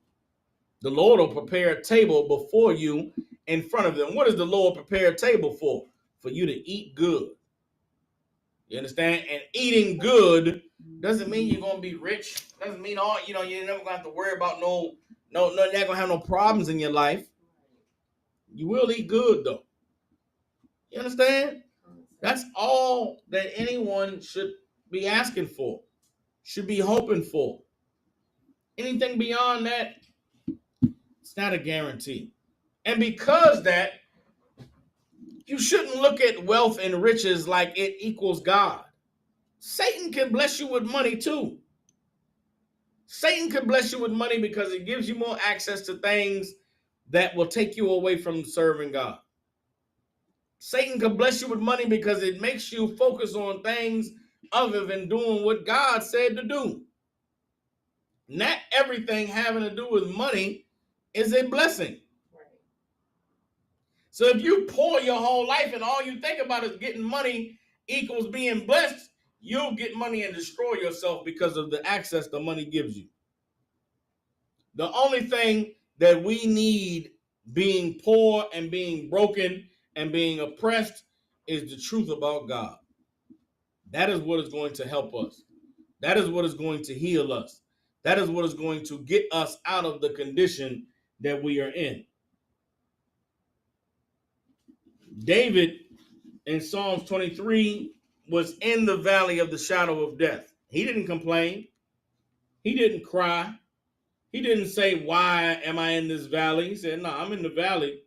The Lord will prepare a table before you in front of them. What does the Lord prepare a table for? For you to eat good. You understand? And eating good doesn't mean you're going to be rich. Doesn't mean you're never going to have to worry about you're not going to have no problems in your life. You will eat good, though. You understand? That's all that anyone should be asking for, should be hoping for. Anything beyond that, it's not a guarantee. And because that, you shouldn't look at wealth and riches like it equals God. Satan can bless you with money too. Satan can bless you with money because it gives you more access to things that will take you away from serving God. Satan can bless you with money because it makes you focus on things other than doing what God said to do. Not everything having to do with money is a blessing. Right. So if you poor your whole life and all you think about is getting money equals being blessed, you'll get money and destroy yourself because of the access the money gives you. The only thing that we need, being poor and being broken and being oppressed, is the truth about God. That is what is going to help us. That is what is going to heal us. That is what is going to get us out of the condition that we are in. David in Psalms 23 was in the valley of the shadow of death. He didn't complain. He didn't cry. He didn't say, why am I in this valley? He said, no, I'm in the valley,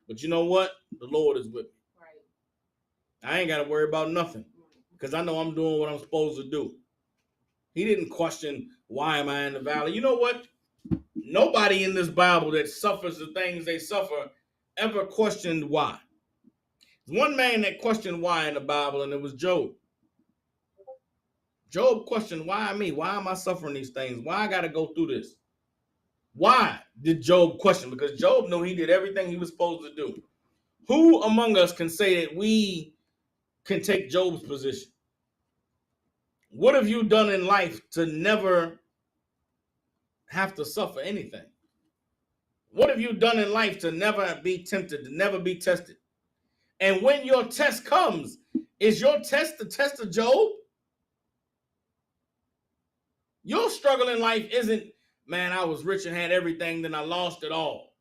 but you know what? The Lord is with me. Right. I ain't got to worry about nothing because I know I'm doing what I'm supposed to do. He didn't question, why am I in the valley? You know what? Nobody in this Bible that suffers the things they suffer ever questioned why. There's one man that questioned why in the Bible, and it was Job. Job questioned, why me? Why am I suffering these things? Why I got to go through this? Why did Job question? Because Job knew he did everything he was supposed to do. Who among us can say that we can take Job's position? What have you done in life to never have to suffer anything? What have you done in life to never be tempted, to never be tested? And when your test comes, is your test the test of Job? Your struggle in life isn't, man, I was rich and had everything, then I lost it all.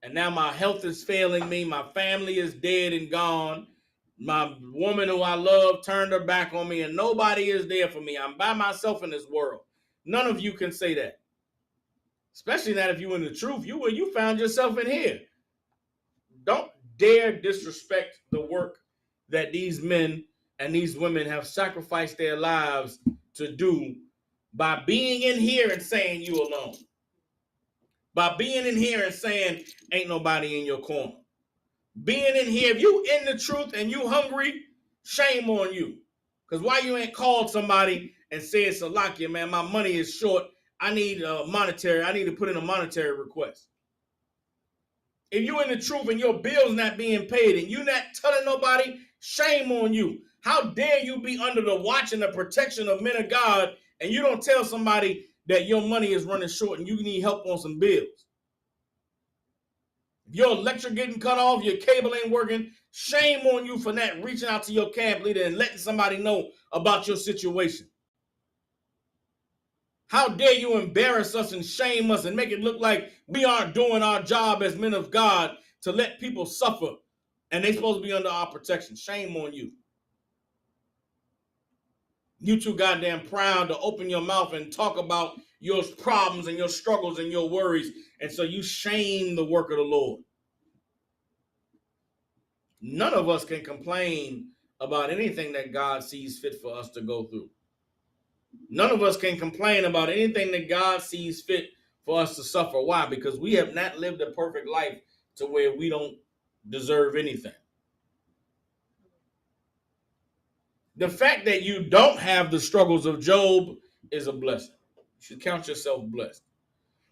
And now my health is failing me. My family is dead and gone. My woman who I love turned her back on me, and nobody is there for me. I'm by myself in this world. None of you can say that. Especially not if you're in the truth. You found yourself in here. Don't dare disrespect the work that these men and these women have sacrificed their lives to do by being in here and saying you alone. By being in here and saying ain't nobody in your corner. Being in here, if you in the truth and you hungry, shame on you. Because why you ain't called somebody and said, Salakia, man, my money is short. I need to put in a monetary request. If you in the truth and your bill's not being paid and you not telling nobody, shame on you. How dare you be under the watch and the protection of men of God and you don't tell somebody that your money is running short and you need help on some bills. If your electric getting cut off, your cable ain't working, shame on you for not reaching out to your camp leader and letting somebody know about your situation. How dare you embarrass us and shame us and make it look like we aren't doing our job as men of God to let people suffer and they supposed to be under our protection. Shame on you. You too goddamn proud to open your mouth and talk about your problems and your struggles and your worries. And so you shame the work of the Lord. None of us can complain about anything that God sees fit for us to go through. None of us can complain about anything that God sees fit for us to suffer. Why? Because we have not lived a perfect life to where we don't deserve anything. The fact that you don't have the struggles of Job is a blessing. You should count yourself blessed.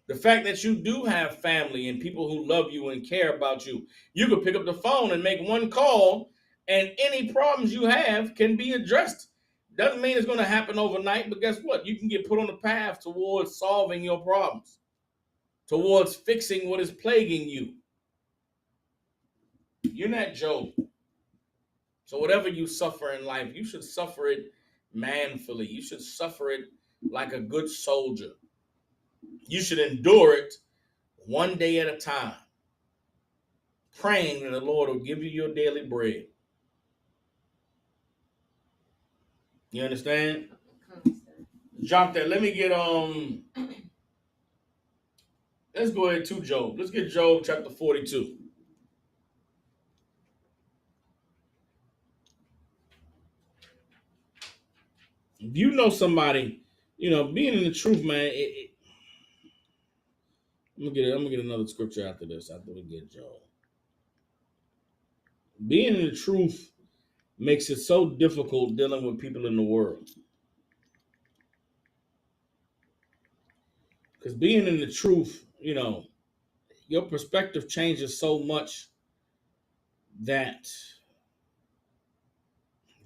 The fact that you do have family and people who love you and care about you, you could pick up the phone and make one call and any problems you have can be addressed. Doesn't mean it's going to happen overnight, but guess what? You can get put on the path towards solving your problems, towards fixing what is plaguing you. You're not Job. So whatever you suffer in life, you should suffer it manfully. You should suffer it like a good soldier. You should endure it one day at a time, praying that the Lord will give you your daily bread. You understand? Drop that. Let me get let's go ahead to Job. Let's get Job chapter 42. If you know somebody, being in the truth, man, I'm gonna get another scripture after this, after we get Job. Being in the truth makes it so difficult dealing with people in the world. Because being in the truth, your perspective changes so much that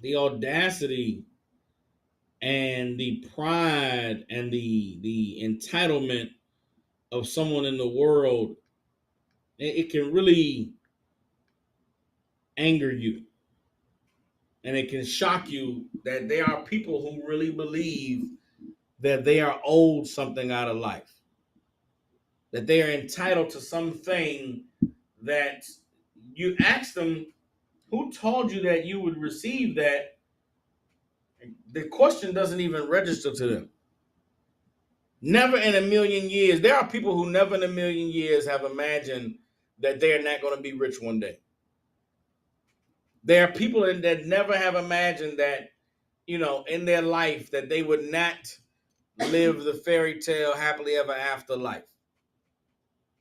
the audacity and the pride and the entitlement of someone in the world, it can really anger you. And it can shock you that there are people who really believe that they are owed something out of life, that they are entitled to something that you ask them, who told you that you would receive that? The question doesn't even register to them. Never in a million years. There are people who never in a million years have imagined that they're not going to be rich one day. There are people that never have imagined that, in their life that they would not live the fairy tale happily ever after life.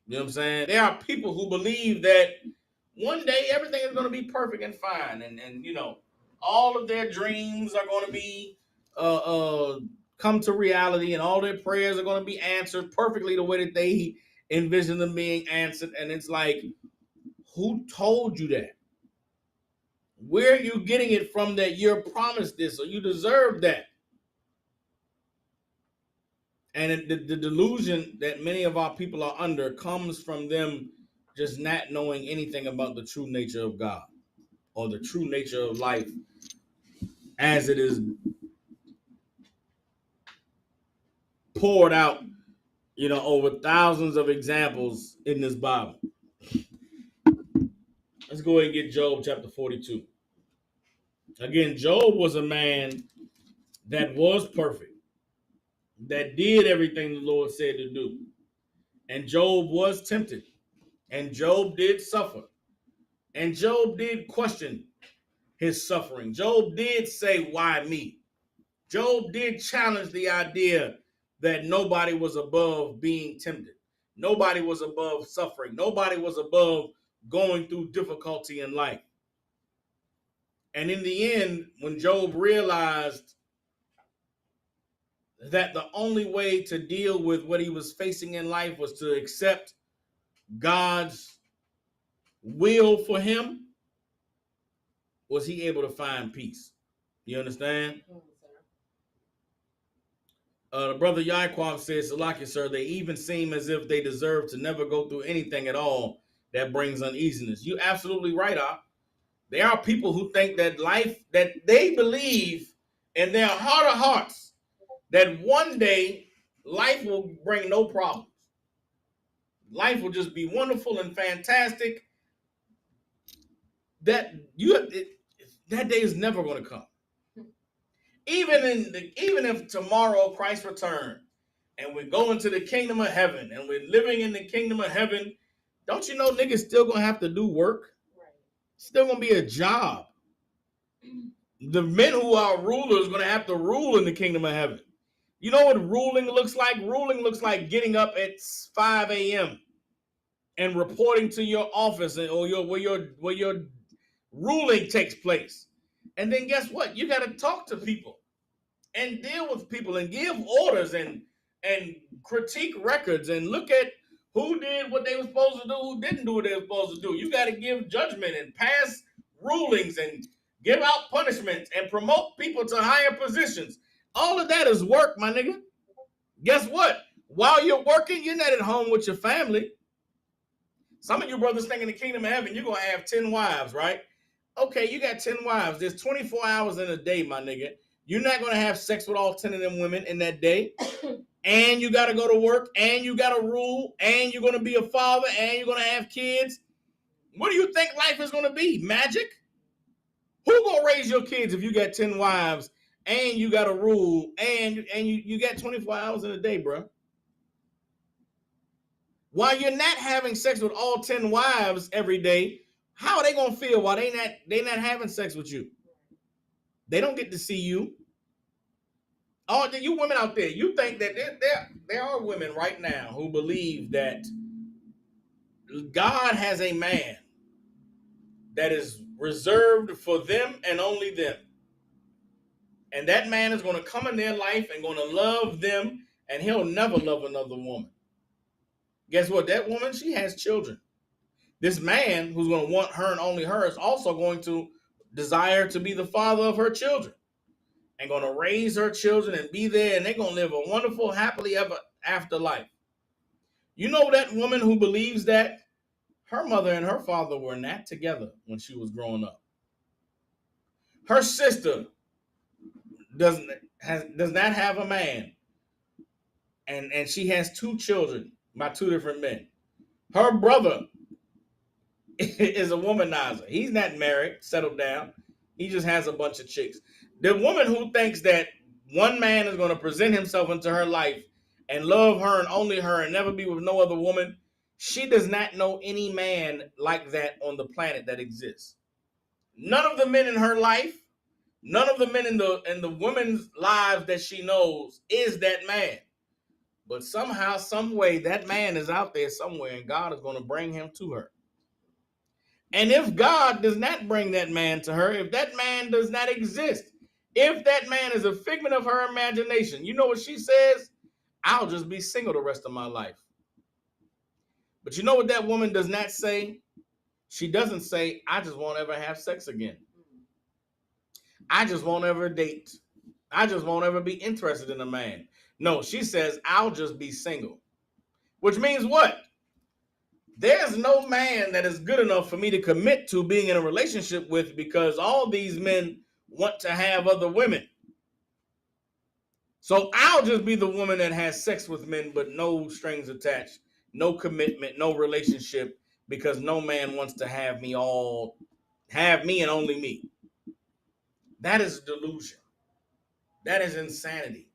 You know what I'm saying? There are people who believe that one day everything is going to be perfect and fine. And all of their dreams are going to be come to reality, and all their prayers are going to be answered perfectly the way that they envision them being answered. And it's like, who told you that? Where are you getting it from that you're promised this or you deserve that? And the delusion that many of our people are under comes from them just not knowing anything about the true nature of God or the true nature of life as it is poured out, over thousands of examples in this Bible. Let's go ahead and get Job chapter 42. Again, Job was a man that was perfect, that did everything the Lord said to do. And Job was tempted. And Job did suffer. And Job did question his suffering. Job did say, why me? Job did challenge the idea that nobody was above being tempted. Nobody was above suffering. Nobody was above going through difficulty in life. And in the end, when Job realized that the only way to deal with what he was facing in life was to accept God's will for him, was he able to find peace. You understand? The brother Yaquam says, Salaki, sir, they even seem as if they deserve to never go through anything at all that brings uneasiness. You're absolutely right, Op. There are people who think that life, that they believe in their heart of hearts that one day life will bring no problems. Life will just be wonderful and fantastic. That day is never going to come. Even if tomorrow Christ returns and we go into the kingdom of heaven and we're living in the kingdom of heaven, don't you know niggas still gonna have to do work? Right. Still gonna be a job. The men who are rulers gonna have to rule in the kingdom of heaven. You know what ruling looks like? Ruling looks like getting up at 5 a.m. and reporting to your office or where your ruling takes place. And then guess what? You got to talk to people and deal with people and give orders and critique records and look at who did what they were supposed to do, who didn't do what they were supposed to do. You got to give judgment and pass rulings and give out punishments and promote people to higher positions. All of that is work, my nigga. Guess what? While you're working, you're not at home with your family. Some of you brothers think in the kingdom of heaven, you're going to have 10 wives, right? Okay, you got 10 wives. There's 24 hours in a day, my nigga. You're not going to have sex with all 10 of them women in that day. And you got to go to work, and you got to rule, and you're going to be a father, and you're going to have kids. What do you think life is going to be? Magic? Who going to raise your kids if you got 10 wives, and you got to rule, and you got 24 hours in a day, bro? While you're not having sex with all 10 wives every day, how are they going to feel while they not having sex with you? They don't get to see you. Oh, you women out there, you think that there are women right now who believe that God has a man that is reserved for them and only them. And that man is going to come in their life and going to love them, and he'll never love another woman. Guess what? That woman, she has children. This man who's going to want her and only her is also going to desire to be the father of her children and going to raise her children and be there, and they're going to live a wonderful, happily ever after life. You know that woman who believes that? Her mother and her father were not together when she was growing up. Her sister does not have a man, and she has 2 children by 2 different men. Her brother is a womanizer. He's not married, settled down. He just has a bunch of chicks. The woman who thinks that one man is going to present himself into her life and love her and only her and never be with no other woman, she does not know any man like that on the planet that exists. None of the men in her life, none of the men in the women's lives that she knows is that man. But somehow, some way, that man is out there somewhere, and God is going to bring him to her. And if God does not bring that man to her, if that man does not exist, if that man is a figment of her imagination, you know what she says? I'll just be single the rest of my life. But you know what that woman does not say? She doesn't say, I just won't ever have sex again. I just won't ever date. I just won't ever be interested in a man. No, she says, I'll just be single. Which means what? There's no man that is good enough for me to commit to being in a relationship with because all these men want to have other women. So I'll just be the woman that has sex with men, but no strings attached, no commitment, no relationship, because no man wants to have me and only me. That is delusion. That is insanity.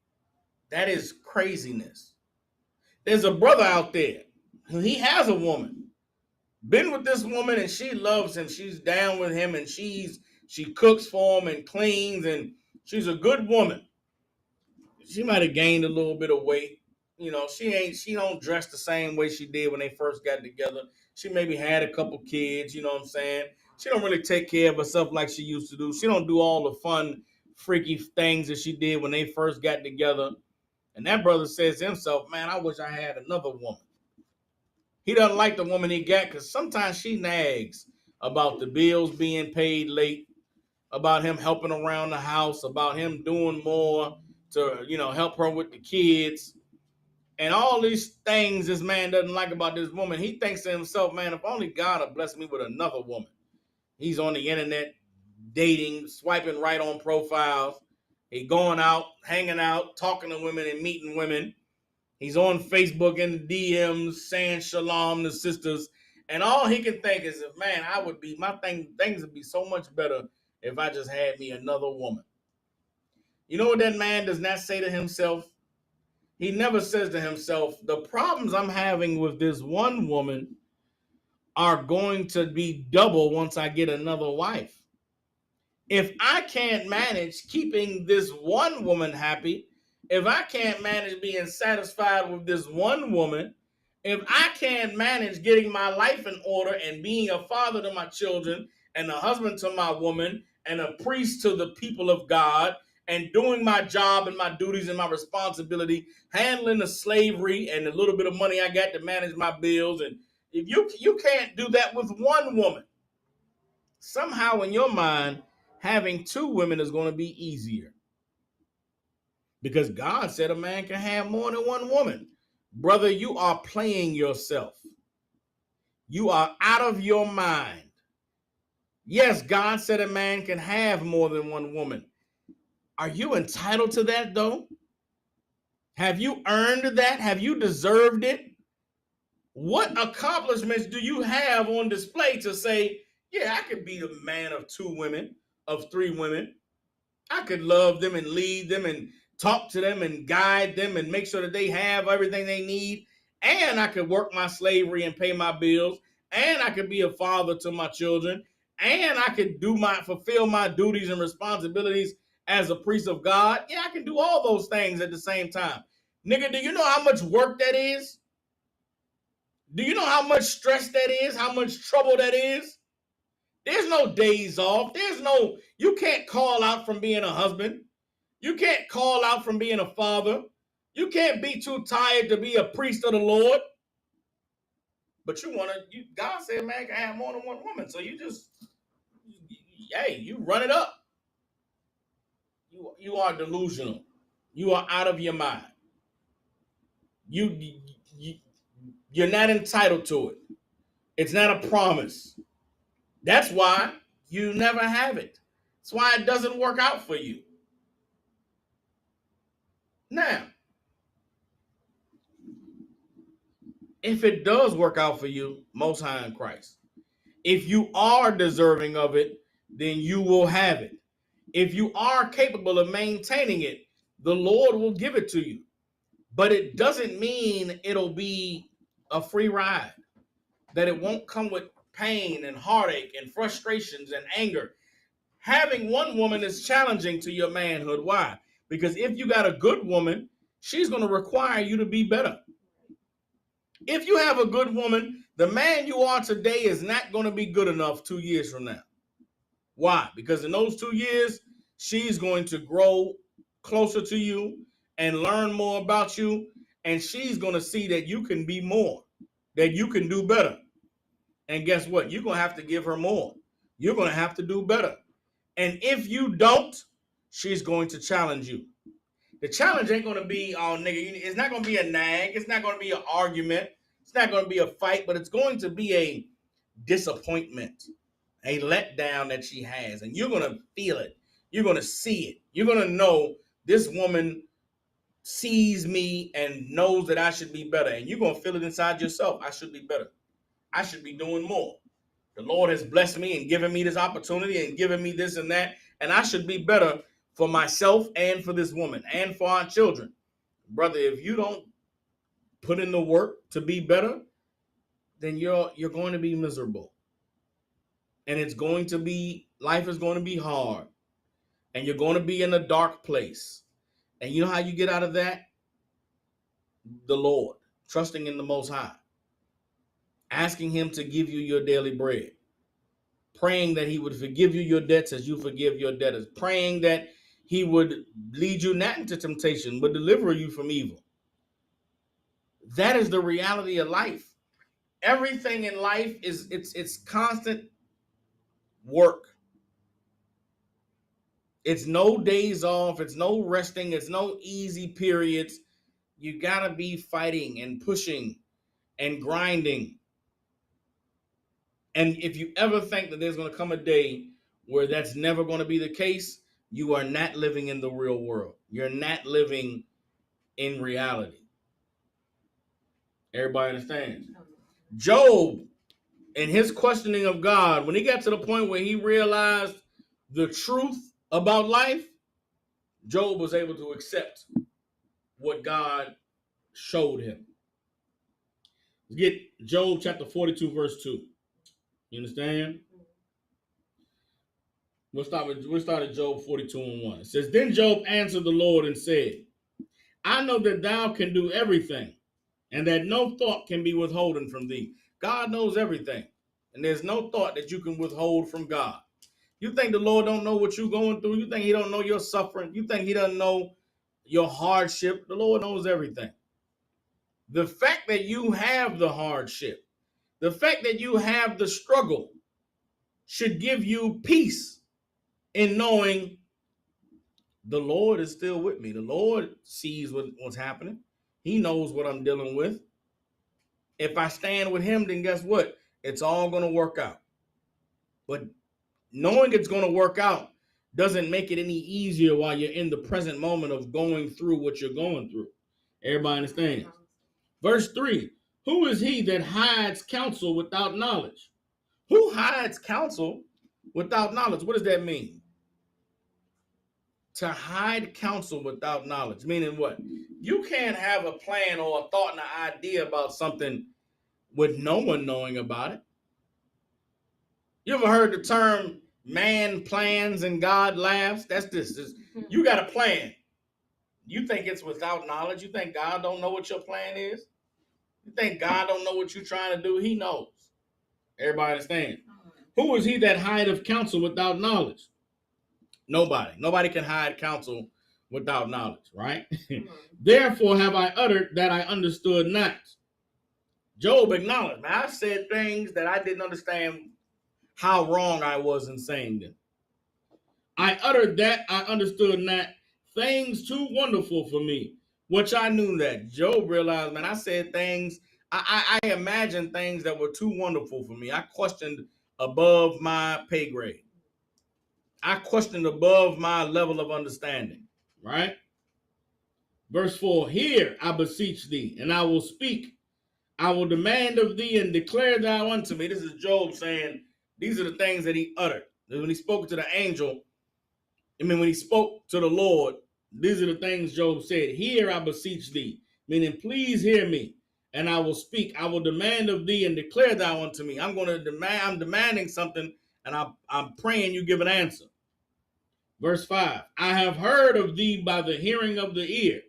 That is craziness. There's a brother out there. He has a woman. Been with this woman and she loves him. She's down with him and she cooks for him and cleans and she's a good woman. She might have gained a little bit of weight. You know, she don't dress the same way she did when they first got together. She maybe had a couple kids, you know what I'm saying? She don't really take care of herself like she used to do. She don't do all the fun, freaky things that she did when they first got together. And that brother says to himself, man, I wish I had another woman. He doesn't like the woman he got because sometimes she nags about the bills being paid late, about him helping around the house, about him doing more to, help her with the kids. And all these things this man doesn't like about this woman. He thinks to himself, man, if only God had blessed me with another woman. He's on the internet, dating, swiping right on profiles. He going out, hanging out, talking to women and meeting women. He's on Facebook in the DMs saying shalom to sisters. And all he can think is, man, things would be so much better if I just had me another woman. You know what that man does not say to himself? He never says to himself, the problems I'm having with this one woman are going to be double once I get another wife. If I can't manage keeping this one woman happy, if I can't manage being satisfied with this one woman, if I can't manage getting my life in order and being a father to my children and a husband to my woman and a priest to the people of God and doing my job and my duties and my responsibility, handling the slavery and the little bit of money I got to manage my bills, and if you can't do that with one woman, somehow in your mind, having two women is going to be easier. Because God said a man can have more than one woman. Brother, you are playing yourself. You are out of your mind. Yes, God said a man can have more than one woman. Are you entitled to that, though? Have you earned that? Have you deserved it? What accomplishments do you have on display to say, yeah, I could be a man of two women, of three women. I could love them and lead them and talk to them and guide them and make sure that they have everything they need. And I could work my slavery and pay my bills. And I could be a father to my children. And I could fulfill my duties and responsibilities as a priest of God. Yeah, I can do all those things at the same time. Nigga, do you know how much work that is? Do you know how much stress that is? How much trouble that is? There's no days off. You can't call out from being a husband. You can't call out from being a father. You can't be too tired to be a priest of the Lord. But God said man can have more than one woman. So you run it up. You are delusional. You are out of your mind. You're not entitled to it. It's not a promise. That's why you never have it. That's why it doesn't work out for you. Now, if it does work out for you, Most High in Christ, if you are deserving of it, then you will have it. If you are capable of maintaining it, the Lord will give it to you. But it doesn't mean it'll be a free ride, that it won't come with pain and heartache and frustrations and anger. Having one woman is challenging to your manhood. Why? Because if you got a good woman, she's going to require you to be better. If you have a good woman, the man you are today is not going to be good enough 2 years from now. Why? Because in those 2 years, she's going to grow closer to you and learn more about you. And she's going to see that you can be more, that you can do better. And guess what? You're going to have to give her more. You're going to have to do better. And if you don't, she's going to challenge you. The challenge ain't going to be, oh, nigga, it's not going to be a nag. It's not going to be an argument. It's not going to be a fight, but it's going to be a disappointment, a letdown that she has. And you're going to feel it. You're going to see it. You're going to know this woman sees me and knows that I should be better. And you're going to feel it inside yourself. I should be better. I should be doing more. The Lord has blessed me and given me this opportunity and given me this and that. And I should be better for myself and for this woman and for our children. Brother, if you don't put in the work to be better, then you're going to be miserable. And it's going to be, life is going to be hard. And you're going to be in a dark place. And you know how you get out of that? The Lord, trusting in the Most High, asking him to give you your daily bread, praying that he would forgive you your debts as you forgive your debtors, praying that he would lead you not into temptation, but deliver you from evil. That is the reality of life. Everything in life is it's constant work. It's no days off. It's no resting. It's no easy periods. You gotta be fighting and pushing and grinding. And if you ever think that there's going to come a day where that's never going to be the case, you are not living in the real world. You're not living in reality. Everybody understands? Job, in his questioning of God, when he got to the point where he realized the truth about life, Job was able to accept what God showed him. Let's get Job chapter 42, verse 2. You understand? We'll start at Job 42 and 1. It says, Then Job answered the Lord and said, I know that thou can do everything, and that no thought can be withholden from thee. God knows everything, and there's no thought that you can withhold from God. You think the Lord don't know what you're going through? You think he don't know your suffering? You think he doesn't know your hardship? The Lord knows everything. The fact that you have the hardship, the fact that you have the struggle should give you peace in knowing the Lord is still with me. The Lord sees what's happening. He knows what I'm dealing with. If I stand with him, then guess what? It's all going to work out. But knowing it's going to work out doesn't make it any easier while you're in the present moment of going through what you're going through. Everybody understands? Verse 3, who is he that hides counsel without knowledge? Who hides counsel without knowledge? What does that mean? To hide counsel without knowledge, meaning what? You can't have a plan or a thought and an idea about something with no one knowing about it. You ever heard the term man plans and God laughs? That's this. You got a plan. You think it's without knowledge? You think God don't know what your plan is? You think God don't know what you're trying to do? He knows. Everybody understand? Who is he that hideth counsel without knowledge? Nobody. Nobody can hide counsel without knowledge, right? Therefore have I uttered that I understood not. Job acknowledged, man, I said things that I didn't understand how wrong I was in saying them. I uttered that I understood not, things too wonderful for me, which I knew that. Job realized, man, I said things, I imagined things that were too wonderful for me. I questioned above my pay grade. I questioned above my level of understanding, right? Verse 4, Hear, I beseech thee, and I will speak. I will demand of thee and declare thou unto me. This is Job saying, these are the things that he uttered. When he spoke to the angel, when he spoke to the Lord, these are the things Job said. Hear, I beseech thee, meaning please hear me, and I will speak. I will demand of thee and declare thou unto me. I'm demanding something, and I'm praying you give an answer. Verse 5, I have heard of thee by the hearing of the ear,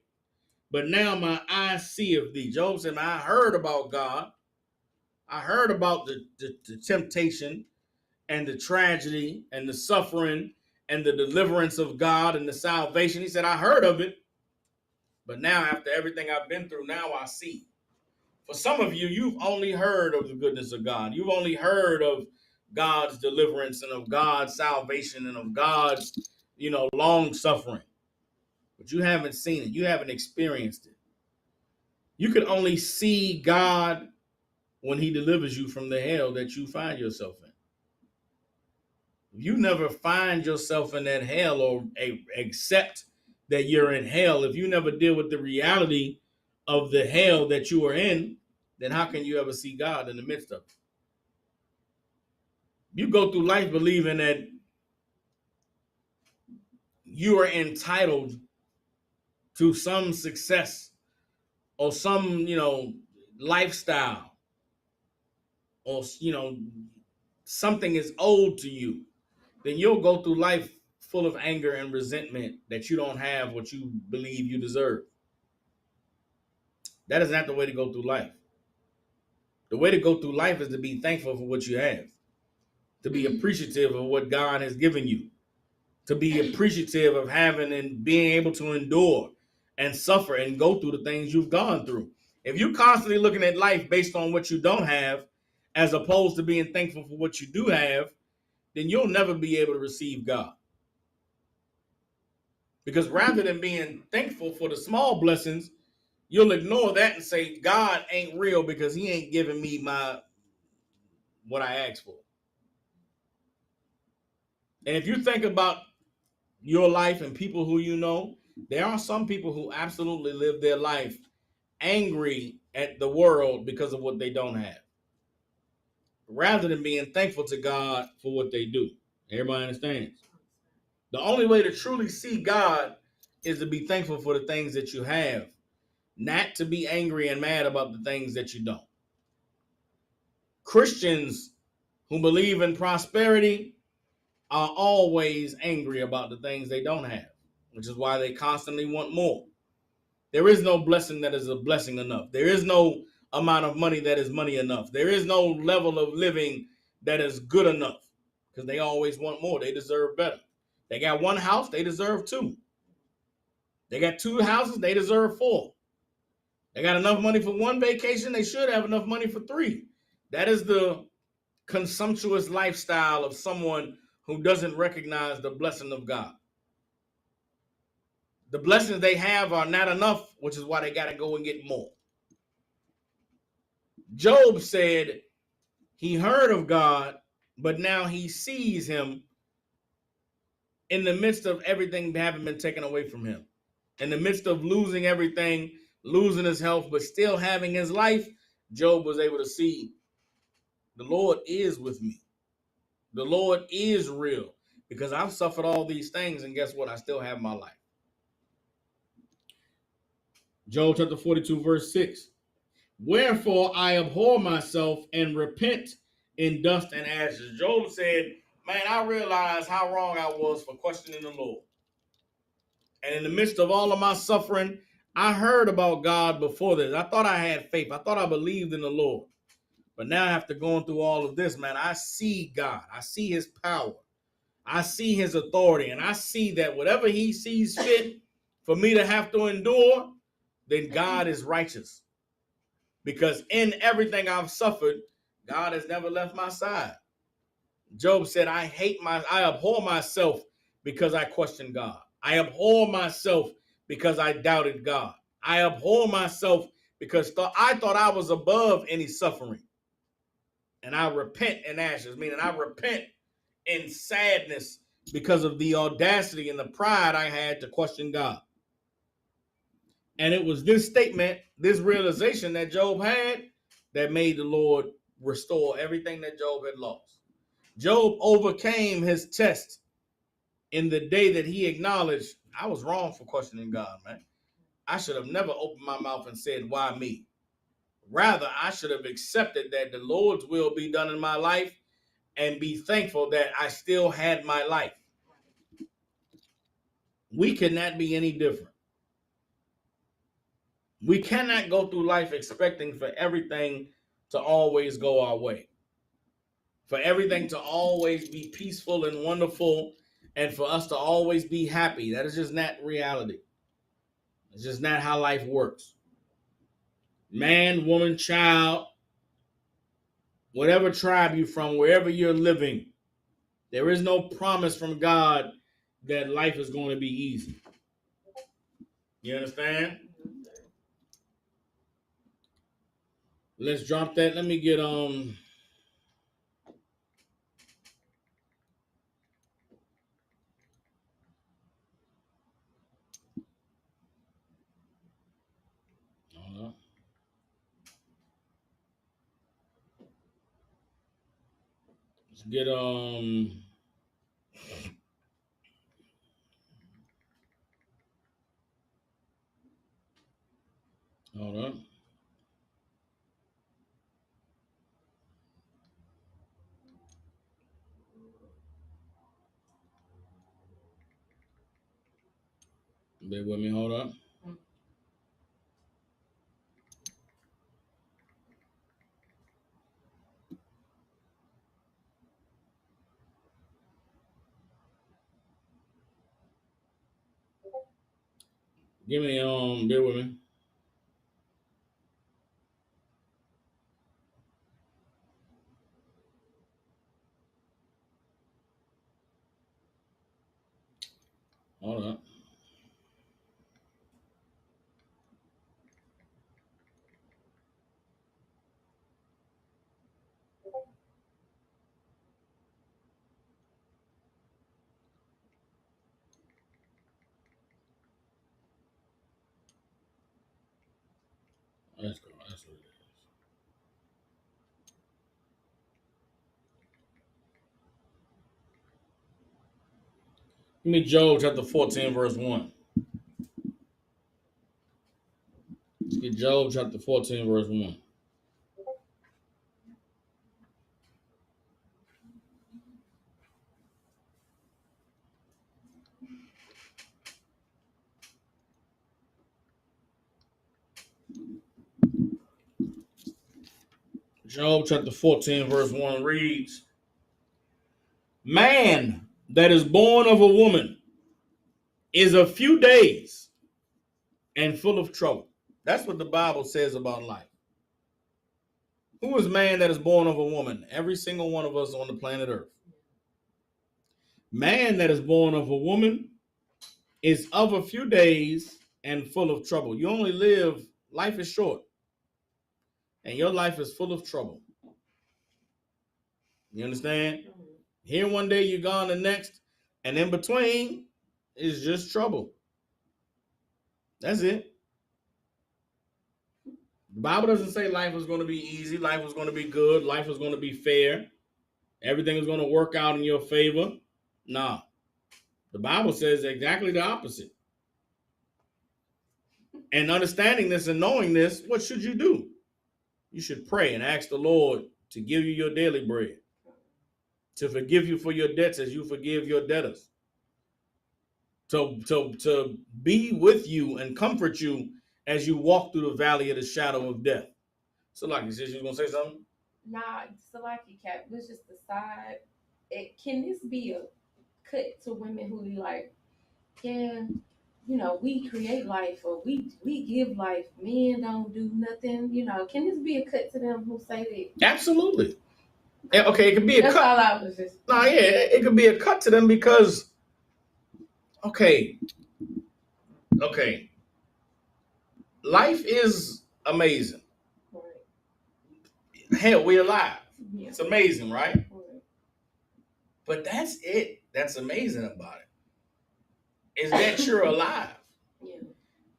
but now my eyes see of thee. Job said, I heard about God. I heard about the temptation and the tragedy and the suffering and the deliverance of God and the salvation. He said, I heard of it, but now after everything I've been through, now I see. For some of you, you've only heard of the goodness of God. You've only heard of God's deliverance and of God's salvation and of God's long suffering, but you haven't seen it. You haven't experienced it. You can only see God when he delivers you from the hell that you find yourself in. If you never find yourself in that hell or accept that you're in hell, if you never deal with the reality of the hell that you are in, then how can you ever see God in the midst of it? You go through life believing that you are entitled to some success or some, lifestyle, or, something is owed to you, then you'll go through life full of anger and resentment that you don't have what you believe you deserve. That is not the way to go through life. The way to go through life is to be thankful for what you have, to be appreciative of what God has given you, to be appreciative of having and being able to endure and suffer and go through the things you've gone through. If you're constantly looking at life based on what you don't have, as opposed to being thankful for what you do have, then you'll never be able to receive God. Because rather than being thankful for the small blessings, you'll ignore that and say, God ain't real because he ain't giving me what I asked for. And if you think about your life and people who you know, there are some people who absolutely live their life angry at the world because of what they don't have, rather than being thankful to God for what they do. Everybody understands? The only way to truly see God is to be thankful for the things that you have, not to be angry and mad about the things that you don't. Christians who believe in prosperity are always angry about the things they don't have, which is why they constantly want more. There is no blessing that is a blessing enough. There is no amount of money that is money enough. There is no level of living that is good enough, because they always want more. They deserve better. They got one house, they deserve two. They got two houses, they deserve four. They got enough money for one vacation, they should have enough money for three. That is the consumptuous lifestyle of someone who doesn't recognize the blessing of God. The blessings they have are not enough, which is why they got to go and get more. Job said he heard of God, but now he sees him in the midst of everything having been taken away from him. In the midst of losing everything, losing his health, but still having his life, Job was able to see the Lord is with me. The Lord is real, because I've suffered all these things, and guess what? I still have my life. Job chapter 42, verse 6. Wherefore I abhor myself and repent in dust and ashes. Job said, man, I realized how wrong I was for questioning the Lord. And in the midst of all of my suffering, I heard about God before this. I thought I had faith. I thought I believed in the Lord. But now after going through all of this, man, I see God. I see his power. I see his authority. And I see that whatever he sees fit for me to have to endure, then God is righteous. Because in everything I've suffered, God has never left my side. Job said, I abhor myself because I questioned God. I abhor myself because I doubted God. I abhor myself because I thought I was above any suffering. And I repent in ashes, meaning I repent in sadness because of the audacity and the pride I had to question God. And it was this statement, this realization that Job had, that made the Lord restore everything that Job had lost. Job overcame his test in the day that he acknowledged, I was wrong for questioning God, man. I should have never opened my mouth and said, why me? Rather, I should have accepted that the Lord's will be done in my life and be thankful that I still had my life. We cannot be any different. We cannot go through life expecting for everything to always go our way, for everything to always be peaceful and wonderful, and for us to always be happy. That is just not reality. It's just not how life works. Man, woman, child, whatever tribe you're from, wherever you're living, there is no promise from God that life is going to be easy. You understand? Let's drop that. Let me get Hold on. Let's get hold on. Bear with me, hold on. Give me bear with me. Hold on. Let's go. That's what it is. Give me Job chapter 14, verse 1. Let's get Job chapter 14, verse 1. Job chapter 14, verse 1 reads, Man that is born of a woman is a few days and full of trouble. That's what the Bible says about life. Who is man that is born of a woman? Every single one of us on the planet Earth. Man that is born of a woman is of a few days and full of trouble. You only live, life is short, and your life is full of trouble. You understand? Here one day, you're gone the next, and in between is just trouble. That's it. The Bible doesn't say life was going to be easy, life was going to be good, life was going to be fair, everything is going to work out in your favor. Nah. The Bible says exactly the opposite. And understanding this and knowing this, what should you do? You should pray and ask the Lord to give you your daily bread, to forgive you for your debts as you forgive your debtors, to be with you and comfort you as you walk through the valley of the shadow of death. So, like you said, you was gonna say something? Nah, Salaki Cap, let's just decide. Can this be a cut to women who be like, yeah, we create life or we give life. Men don't do nothing. Can this be a cut to them who say that? Absolutely. Okay, it could be a That's cut. all I was just. No, yeah, it could be a cut to them because, okay, life is amazing. Right. Hell, we're alive. Yeah. It's amazing, right? Right. But that's it. That's amazing about it. Is that you're alive. Yeah.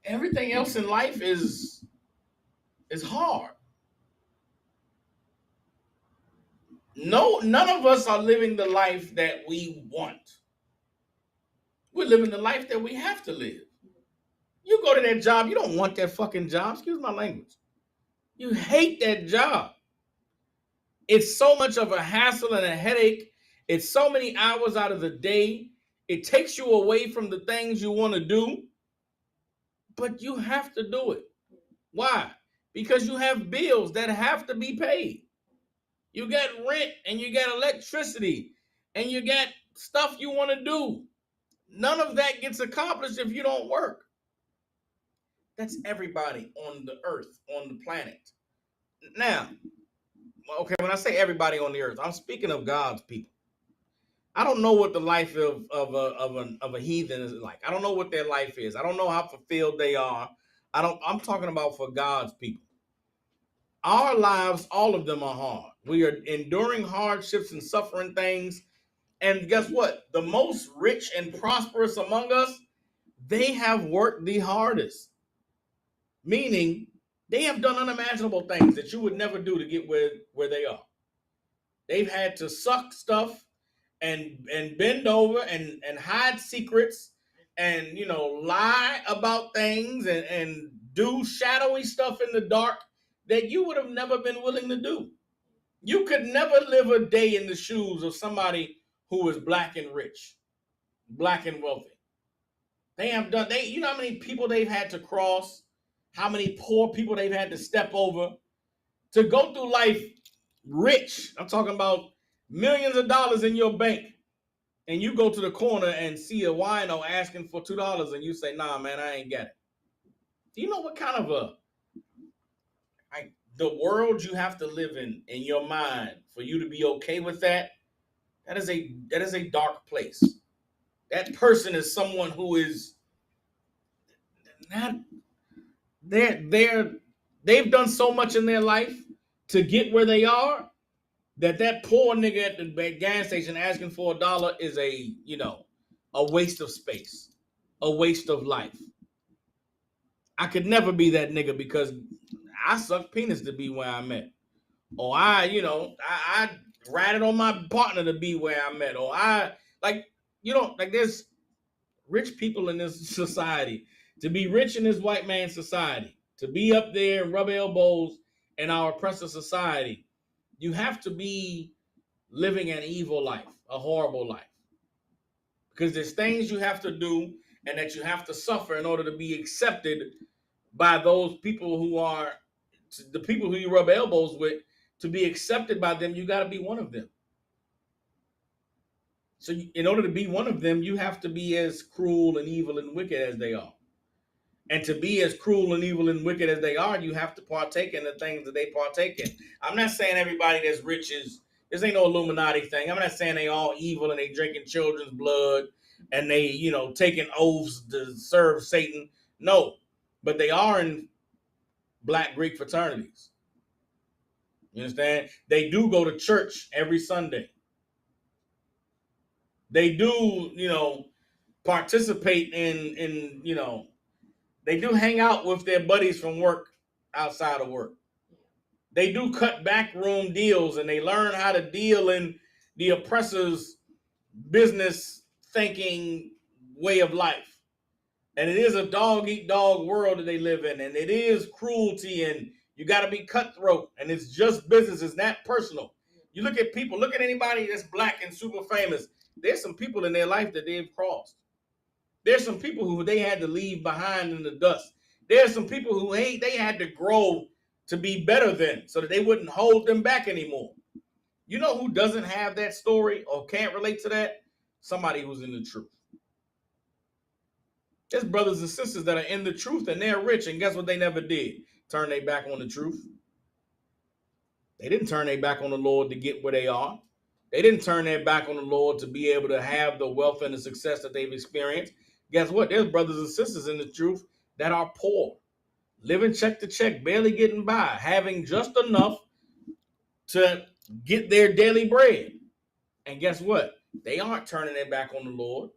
Everything else in life is hard. None of us are living the life that we want. We're living the life that we have to live. You go to that job, you don't want that fucking job. Excuse my language. You hate that job. It's so much of a hassle and a headache. It's so many hours out of the day. It takes you away from the things you want to do, but you have to do it. Why? Because you have bills that have to be paid. You got rent and you got electricity and you got stuff you want to do. None of that gets accomplished if you don't work. That's everybody on the earth, on the planet. Now, okay, when I say everybody on the earth, I'm speaking of God's people. I don't know what the life of a heathen is like. I don't know what their life is. I don't know how fulfilled they are. I'm talking about for God's people. Our lives, all of them are hard. We are enduring hardships and suffering things. And guess what? The most rich and prosperous among us, they have worked the hardest. Meaning, they have done unimaginable things that you would never do to get where they are. They've had to suck stuff and bend over and hide secrets and lie about things and do shadowy stuff in the dark that you would have never been willing to do. You could never live a day in the shoes of somebody who is black and rich, black and wealthy. You know how many people they've had to cross, how many poor people they've had to step over to go through life rich. I'm talking about millions of dollars in your bank. And you go to the corner and see a wino asking for $2 and you say, nah, man, I ain't got it. Do you know what kind of the world you have to live in your mind for you to be okay with that? That is a dark place. That person is someone who is not they've done so much in their life to get where they are that poor nigga at the gas station asking for $1 is a waste of space, a waste of life. I could never be that nigga because I suck penis to be where I'm at. Or I ratted on my partner to be where I'm at. Or there's rich people in this society. To be rich in this white man society, to be up there and rub elbows in our oppressive society, you have to be living an evil life, a horrible life. Because there's things you have to do and that you have to suffer in order to be accepted by those people who are the people who you rub elbows with. To be accepted by them, you got to be one of them. So in order to be one of them, you have to be as cruel and evil and wicked as they are. And to be as cruel and evil and wicked as they are, you have to partake in the things that they partake in. I'm not saying everybody that's rich this ain't no Illuminati thing. I'm not saying they all evil and they drinking children's blood and they, taking oaths to serve Satan. No, but they are in Black Greek fraternities. You understand? They do go to church every Sunday. They do, participate in they do hang out with their buddies from work outside of work. They do cut backroom deals and they learn how to deal in the oppressor's business thinking way of life. And it is a dog eat dog world that they live in. And it is cruelty and you got to be cutthroat. And it's just business. It's not personal. You look at people, look at anybody that's black and super famous. There's some people in their life that they've crossed. There's some people who they had to leave behind in the dust. There's some people who they had to grow to be better than so that they wouldn't hold them back anymore. You know who doesn't have that story or can't relate to that? Somebody who's in the truth. There's brothers and sisters that are in the truth and they're rich, and guess what they never did? Turn their back on the truth. They didn't turn their back on the Lord to get where they are. They didn't turn their back on the Lord to be able to have the wealth and the success that they've experienced. Guess what? There's brothers and sisters in the truth that are poor, living check to check, barely getting by, having just enough to get their daily bread. And guess what? They aren't turning their back on the Lord.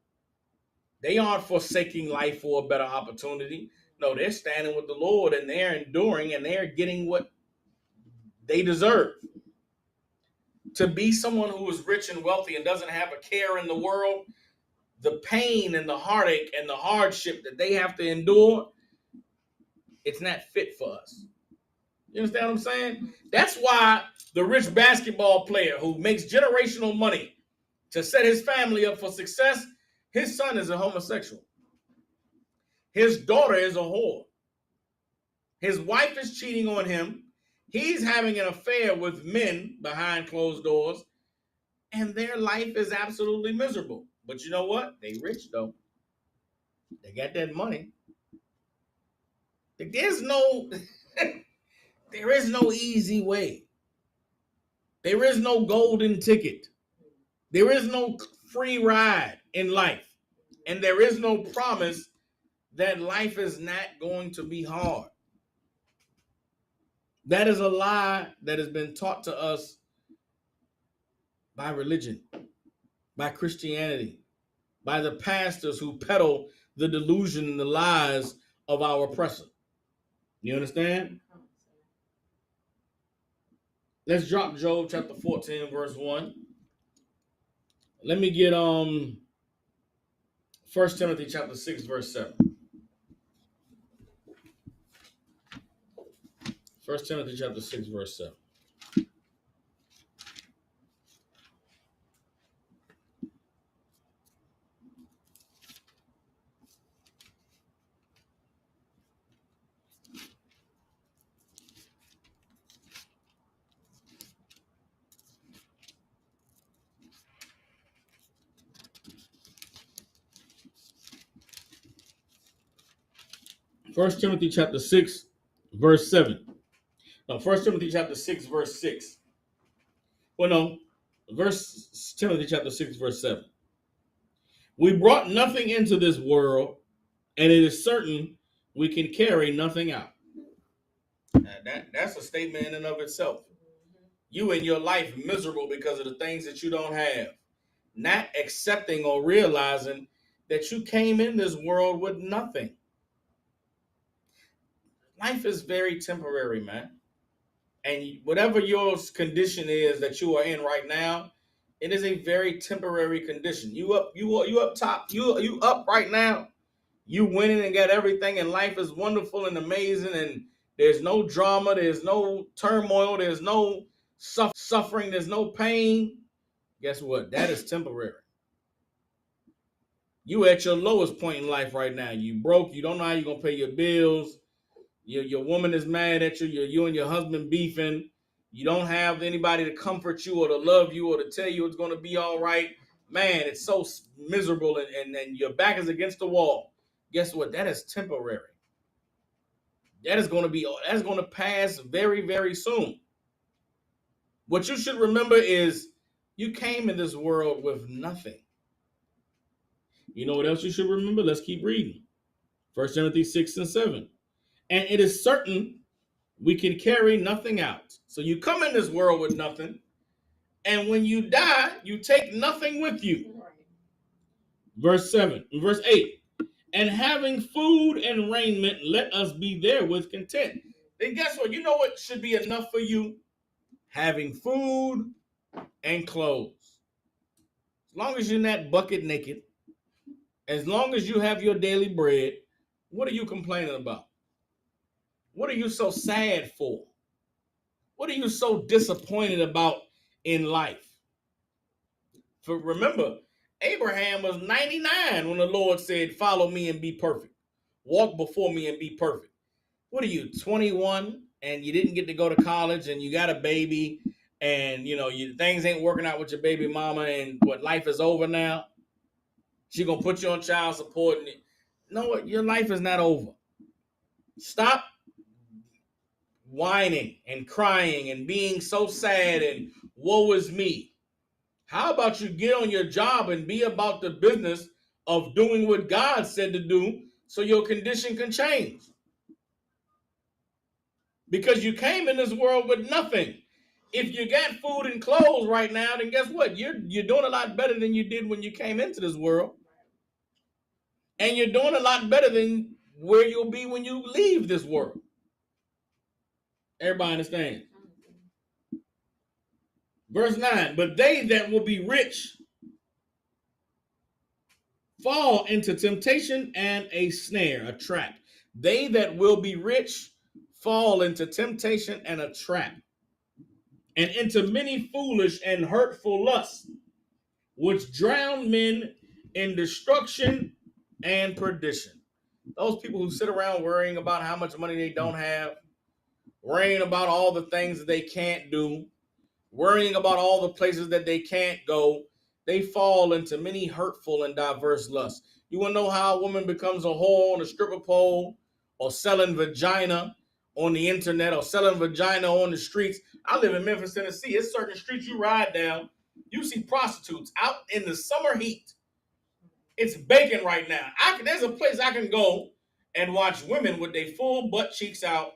They aren't forsaking life for a better opportunity. No, they're standing with the Lord and they're enduring and they're getting what they deserve. To be someone who is rich and wealthy and doesn't have a care in the world, the pain and the heartache and the hardship that they have to endure, it's not fit for us. You understand what I'm saying? That's why the rich basketball player who makes generational money to set his family up for success, his son is a homosexual. His daughter is a whore. His wife is cheating on him. He's having an affair with men behind closed doors, and their life is absolutely miserable. But you know what? They rich, though. They got that money. There's no, there is no easy way. There is no golden ticket. There is no free ride in life. And there is no promise that life is not going to be hard. That is a lie that has been taught to us by religion, by Christianity, by the pastors who peddle the delusion and the lies of our oppressor. You understand? Let's drop Job chapter 14, verse 1. Let me get 1 Timothy chapter 6, verse 7. 1 Timothy chapter 6, verse 7. 1 Timothy chapter 6, verse 7. No, 1 Timothy chapter 6, verse 6. Well, no, Timothy chapter 6, verse 7. We brought nothing into this world, and it is certain we can carry nothing out. That's a statement in and of itself. You in your life miserable because of the things that you don't have, not accepting or realizing that you came in this world with nothing. Life is very temporary, man. And whatever your condition is that you are in right now, it is a very temporary condition. You up top, you up right now. You winning and got everything, and life is wonderful and amazing, and there's no drama, there's no turmoil, there's no suffering, there's no pain. Guess what? That is temporary. You at your lowest point in life right now. You broke, you don't know how you're gonna pay your bills. Your woman is mad at you. You and your husband beefing. You don't have anybody to comfort you or to love you or to tell you it's going to be all right. Man, it's so miserable and your back is against the wall. Guess what? That is temporary. That's going to pass very, very soon. What you should remember is you came in this world with nothing. You know what else you should remember? Let's keep reading. 1 Timothy 6 and 7. And it is certain we can carry nothing out. So you come in this world with nothing, and when you die, you take nothing with you. Verse 8. And having food and raiment, let us be therewith content. Then guess what? You know what should be enough for you? Having food and clothes. As long as you're not bucket naked, as long as you have your daily bread, what are you complaining about? What are you so sad for? What are you so disappointed about in life? For remember, Abraham was 99 when the Lord said, follow me and be perfect. Walk before me and be perfect. What are you, 21, and you didn't get to go to college, and you got a baby, and things ain't working out with your baby mama, and what, life is over now? She gonna put you on child support, and know what? Your life is not over. Stop whining and crying and being so sad and woe is me. How about you get on your job and be about the business of doing what God said to do so your condition can change? Because you came in this world with nothing. If you got food and clothes right now, then guess what? You're doing a lot better than you did when you came into this world. And you're doing a lot better than where you'll be when you leave this world. Everybody understand? Verse 9, but they that will be rich fall into temptation and a snare, a trap. They that will be rich fall into temptation and a trap, and into many foolish and hurtful lusts, which drown men in destruction and perdition. Those people who sit around worrying about how much money they don't have, worrying about all the things that they can't do, worrying about all the places that they can't go, they fall into many hurtful and diverse lusts. You want to know how a woman becomes a whore on a stripper pole, or selling vagina on the internet, or selling vagina on the streets? I live in Memphis, Tennessee. It's certain streets you ride down, You see prostitutes out in the summer heat. It's baking right now. There's a place I can go and watch women with their full butt cheeks out,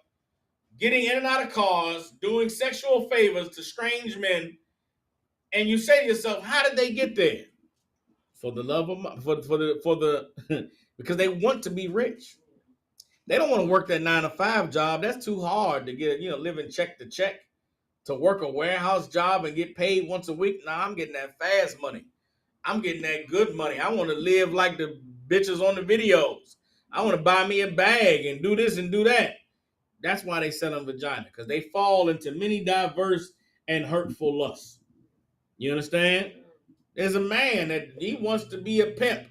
getting in and out of cars, doing sexual favors to strange men, and you say to yourself, how did they get there? For the love of for the because they want to be rich. They don't want to work that 9 to 5 job. That's too hard to get, living check to check. To work a warehouse job and get paid once a week. Nah, I'm getting that fast money. I'm getting that good money. I want to live like the bitches on the videos. I want to buy me a bag and do this and do that. That's why they sell them vagina, because they fall into many diverse and hurtful lusts. You understand? There's a man that he wants to be a pimp.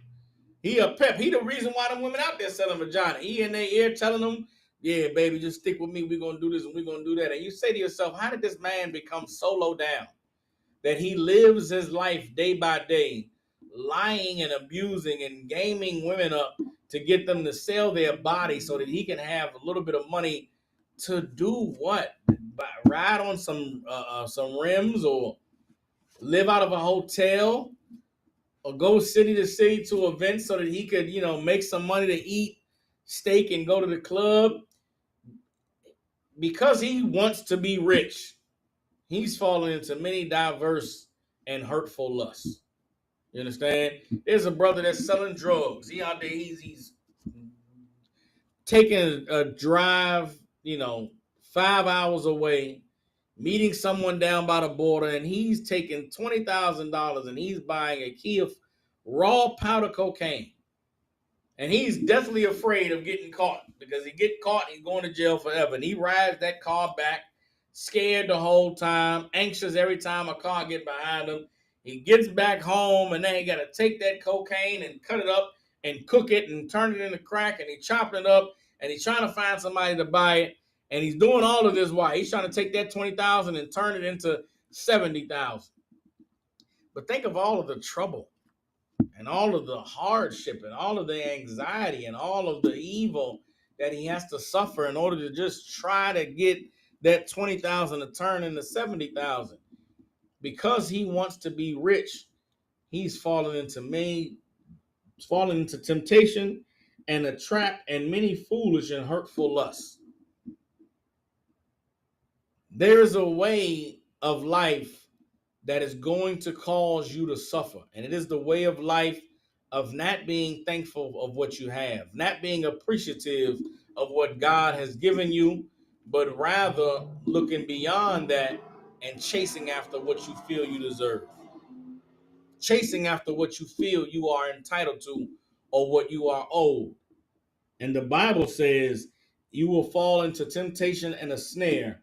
He a pimp. He the reason why them women out there selling vagina. He in their ear telling them, yeah, baby, just stick with me. We're going to do this and we're going to do that. And you say to yourself, how did this man become so low down that he lives his life day by day, lying and abusing and gaming women up to get them to sell their body so that he can have a little bit of money to do what? Ride on some rims or live out of a hotel or go city to city to events so that he could, make some money to eat steak and go to the club because he wants to be rich. He's fallen into many diverse and hurtful lusts. You understand? There's a brother that's selling drugs. He out there, he's taking a drive, 5 hours away, meeting someone down by the border, and he's taking $20,000 and he's buying a key of raw powder cocaine. And he's deathly afraid of getting caught because he get caught, he's going to jail forever. And he rides that car back, scared the whole time, anxious every time a car get behind him. He gets back home and then he got to take that cocaine and cut it up and cook it and turn it into crack, and he chopping it up and he's trying to find somebody to buy it. And he's doing all of this while he's trying to take that 20,000 and turn it into 70,000. But think of all of the trouble and all of the hardship and all of the anxiety and all of the evil that he has to suffer in order to just try to get that 20,000 to turn into 70,000. Because he wants to be rich, he's fallen into temptation and a trap and many foolish and hurtful lusts. There is a way of life that is going to cause you to suffer. And it is the way of life of not being thankful of what you have, not being appreciative of what God has given you, but rather looking beyond that and chasing after what you feel you deserve. Chasing after what you feel you are entitled to or what you are owed. And the Bible says you will fall into temptation and a snare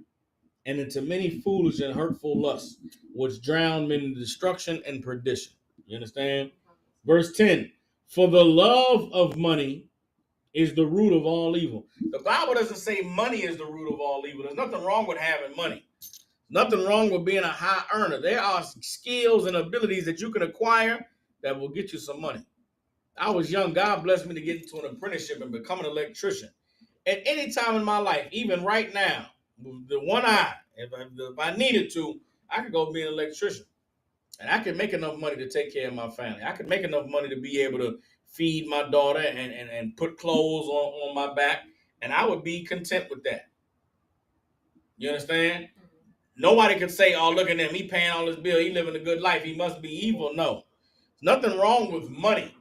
and into many foolish and hurtful lusts, which drown men in destruction and perdition. You understand? Verse 10, for the love of money is the root of all evil. The Bible doesn't say money is the root of all evil. There's nothing wrong with having money. Nothing wrong with being a high earner. There are skills and abilities that you can acquire that will get you some money. I was young. God blessed me to get into an apprenticeship and become an electrician. At any time in my life, even right now, the one eye, if I needed to, I could go be an electrician. And I could make enough money to take care of my family. I could make enough money to be able to feed my daughter and put clothes on my back. And I would be content with that. You understand? Nobody could say, oh, look at him. He paying all his bill. He living a good life. He must be evil. No. There's nothing wrong with money.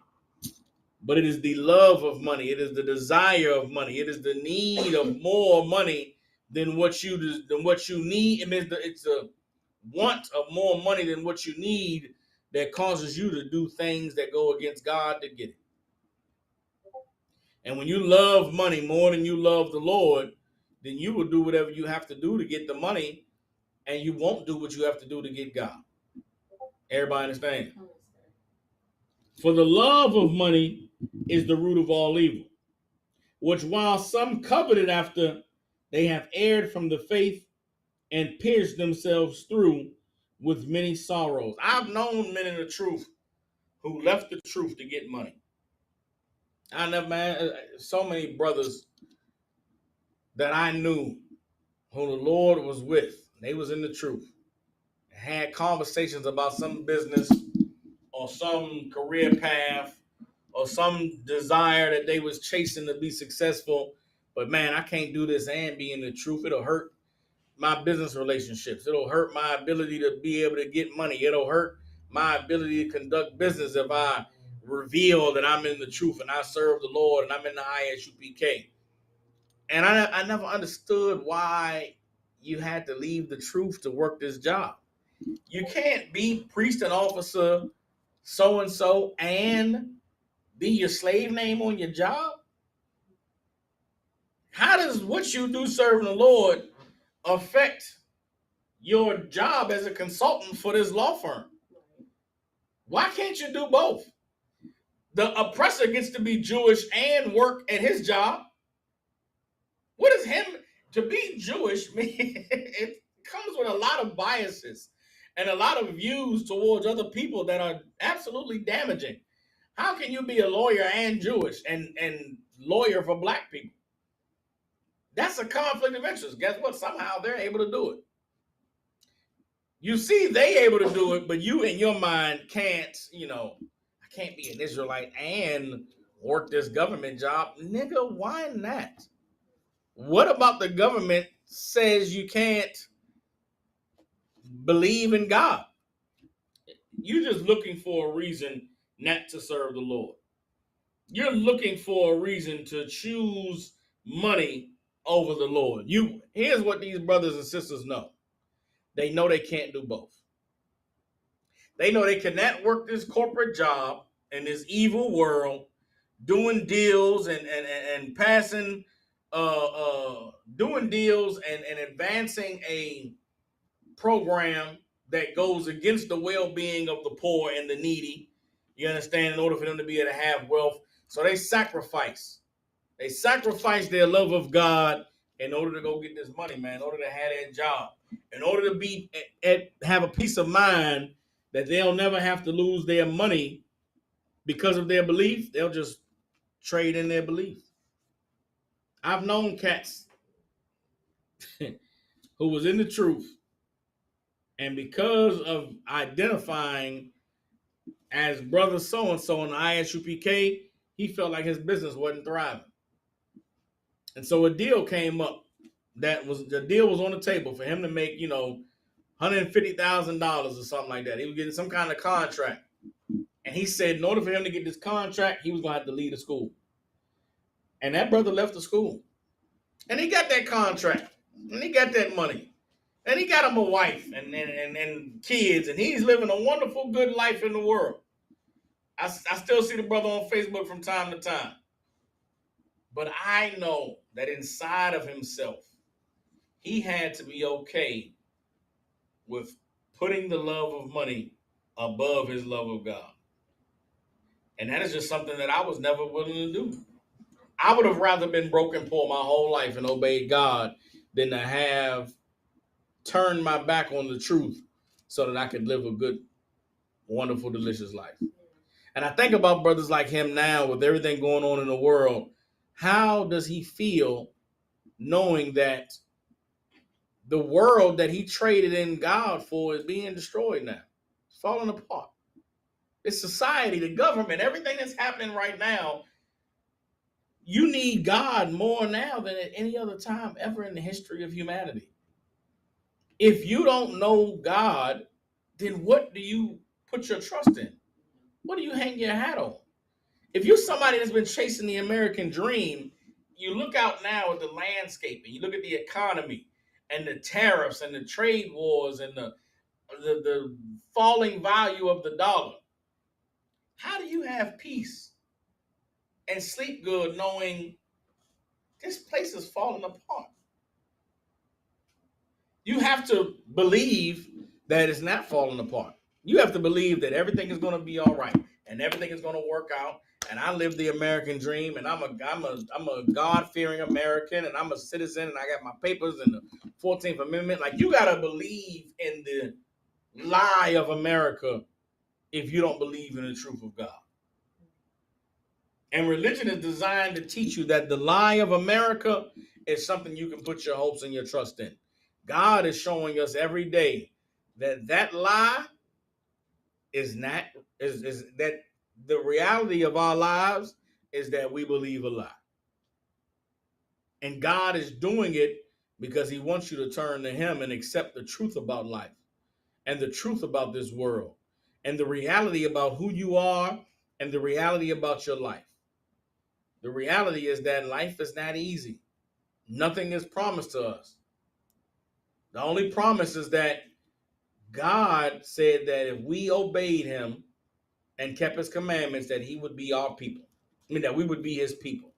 But it is the love of money. It is the desire of money. It is the need of more money than what you need. It's a want of more money than what you need that causes you to do things that go against God to get it. And when you love money more than you love the Lord, then you will do whatever you have to do to get the money, and you won't do what you have to do to get God. Everybody understand? For the love of money is the root of all evil, which while some coveted after, they have erred from the faith and pierced themselves through with many sorrows. I've known men in the truth who left the truth to get money. So many brothers that I knew who the Lord was with, they was in the truth. had conversations about some business or some career path or some desire that they was chasing to be successful. But man, I can't do this and be in the truth. It'll hurt my business relationships. It'll hurt my ability to be able to get money. It'll hurt my ability to conduct business if I reveal that I'm in the truth and I serve the Lord and I'm in the ISUPK. And I never understood why you had to leave the truth to work this job. You can't be priest and officer so and so and be your slave name on your job. How does what you do serving the Lord affect your job as a consultant for this law firm? Why can't you do both? The oppressor gets to be Jewish and work at his job. What is him to be Jewish mean? It comes with a lot of biases and a lot of views towards other people that are absolutely damaging. How can you be a lawyer and Jewish and lawyer for black people? That's a conflict of interest. Guess what? Somehow they're able to do it. You see, they able to do it, but you in your mind can't, I can't be an Israelite and work this government job. Nigga, why not? What about the government says you can't believe in God? You're just looking for a reason not to serve the Lord. You're looking for a reason to choose money over the Lord. Here's what these brothers and sisters know. They know they can't do both. They know they cannot work this corporate job in this evil world, doing deals and passing, doing deals and advancing a program that goes against the well-being of the poor and the needy. You understand? In order for them to be able to have wealth. So they sacrifice. They sacrifice their love of God in order to go get this money, man, in order to have that job, in order to have a peace of mind that they'll never have to lose their money because of their belief. They'll just trade in their belief. I've known cats who was in the truth, and because of identifying as brother so-and-so in the ISUPK, he felt like his business wasn't thriving. And so a deal came up the deal was on the table for him to make, $150,000 or something like that. He was getting some kind of contract. And he said in order for him to get this contract, he was going to have to leave the school. And that brother left the school. And he got that contract. And he got that money. And he got him a wife and kids. And he's living a wonderful, good life in the world. I still see the brother on Facebook from time to time. But I know that inside of himself, he had to be okay with putting the love of money above his love of God. And that is just something that I was never willing to do. I would have rather been broken poor my whole life and obeyed God than to have turned my back on the truth so that I could live a good, wonderful, delicious life. And I think about brothers like him now with everything going on in the world. How does he feel knowing that the world that he traded in God for is being destroyed now? It's falling apart. It's society, the government, everything that's happening right now. You need God more now than at any other time ever in the history of humanity. If you don't know God, then what do you put your trust in? What do you hang your hat on? If you're somebody that's been chasing the American dream, you look out now at the landscape and you look at the economy and the tariffs and the trade wars and the falling value of the dollar. How do you have peace and sleep good knowing this place is falling apart? You have to believe that it's not falling apart. You have to believe that everything is going to be all right and everything is going to work out. And I live the American dream, and I'm a God-fearing American, and I'm a citizen, and I got my papers and the 14th Amendment. Like, you got to believe in the lie of America if you don't believe in the truth of God. And religion is designed to teach you that the lie of America is something you can put your hopes and your trust in. God is showing us every day that lie is not is that the reality of our lives is that we believe a lie. And God is doing it because he wants you to turn to him and accept the truth about life and the truth about this world and the reality about who you are and the reality about your life. The reality is that life is not easy. Nothing is promised to us. The only promise is that God said that if we obeyed him and kept his commandments, that he would be our people. I mean, that we would be his people.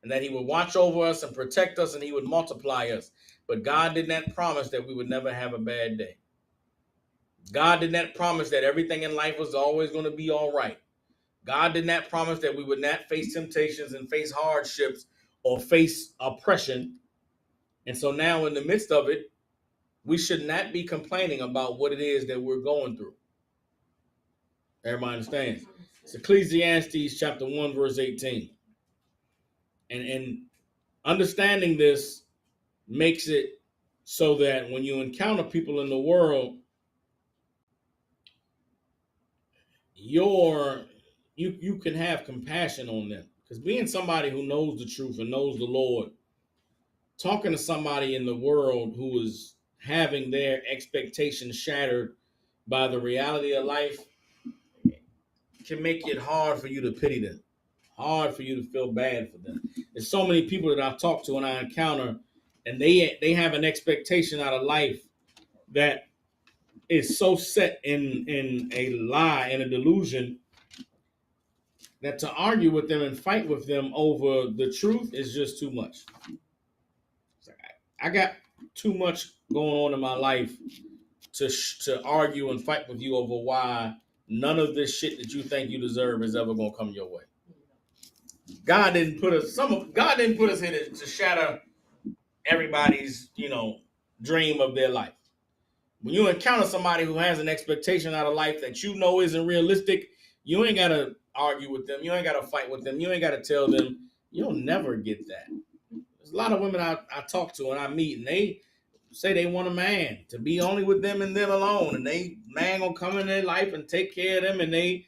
And that he would watch over us and protect us and he would multiply us. But God did not promise that we would never have a bad day. God did not promise that everything in life was always going to be all right. God did not promise that we would not face temptations and face hardships or face oppression. And so now in the midst of it, we should not be complaining about what it is that we're going through. Everybody understands? It's Ecclesiastes chapter 1, verse 18. And understanding this makes it so that when you encounter people in the world, you can have compassion on them. Because being somebody who knows the truth and knows the Lord, talking to somebody in the world who is having their expectations shattered by the reality of life can make it hard for you to pity them, hard for you to feel bad for them. There's so many people that I talk to and I encounter, and they have an expectation out of life that is so set in a lie and a delusion that to argue with them and fight with them over the truth is just too much. I got too much going on in my life to argue and fight with you over why none of this shit that you think you deserve is ever gonna come your way. God didn't put us here to shatter everybody's, dream of their life. When you encounter somebody who has an expectation out of life that you know isn't realistic, you ain't gotta argue with them. You ain't gotta fight with them. You ain't gotta tell them. You'll never get that. There's a lot of women I talk to and I meet, and they say they want a man to be only with them and them alone, and they man gonna come in their life and take care of them and they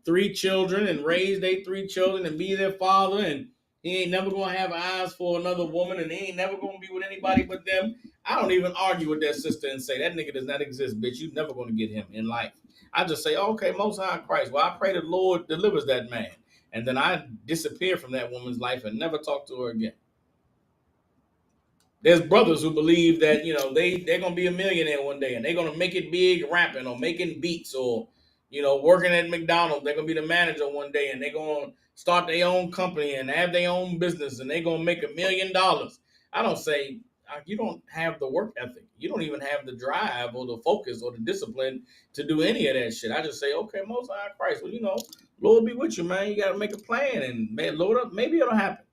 3 children and raise their 3 children and be their father, and he ain't never gonna have eyes for another woman, and he ain't never gonna be with anybody but them. I don't even argue with that sister and say that nigga does not exist, bitch. You never gonna get him in life. I just say, okay, Most High Christ. Well, I pray the Lord delivers that man, and then I disappear from that woman's life and never talk to her again. There's brothers who believe that they're gonna be a millionaire one day and they're gonna make it big rapping or making beats or working at McDonald's. They're gonna be the manager one day and they're gonna start their own company and have their own business and they're gonna make $1 million. I don't say you don't have the work ethic. You don't even have the drive or the focus or the discipline to do any of that shit. I just say, okay, Most High Christ. Well, Lord be with you, man. You gotta make a plan and man, Lord up, maybe it'll happen.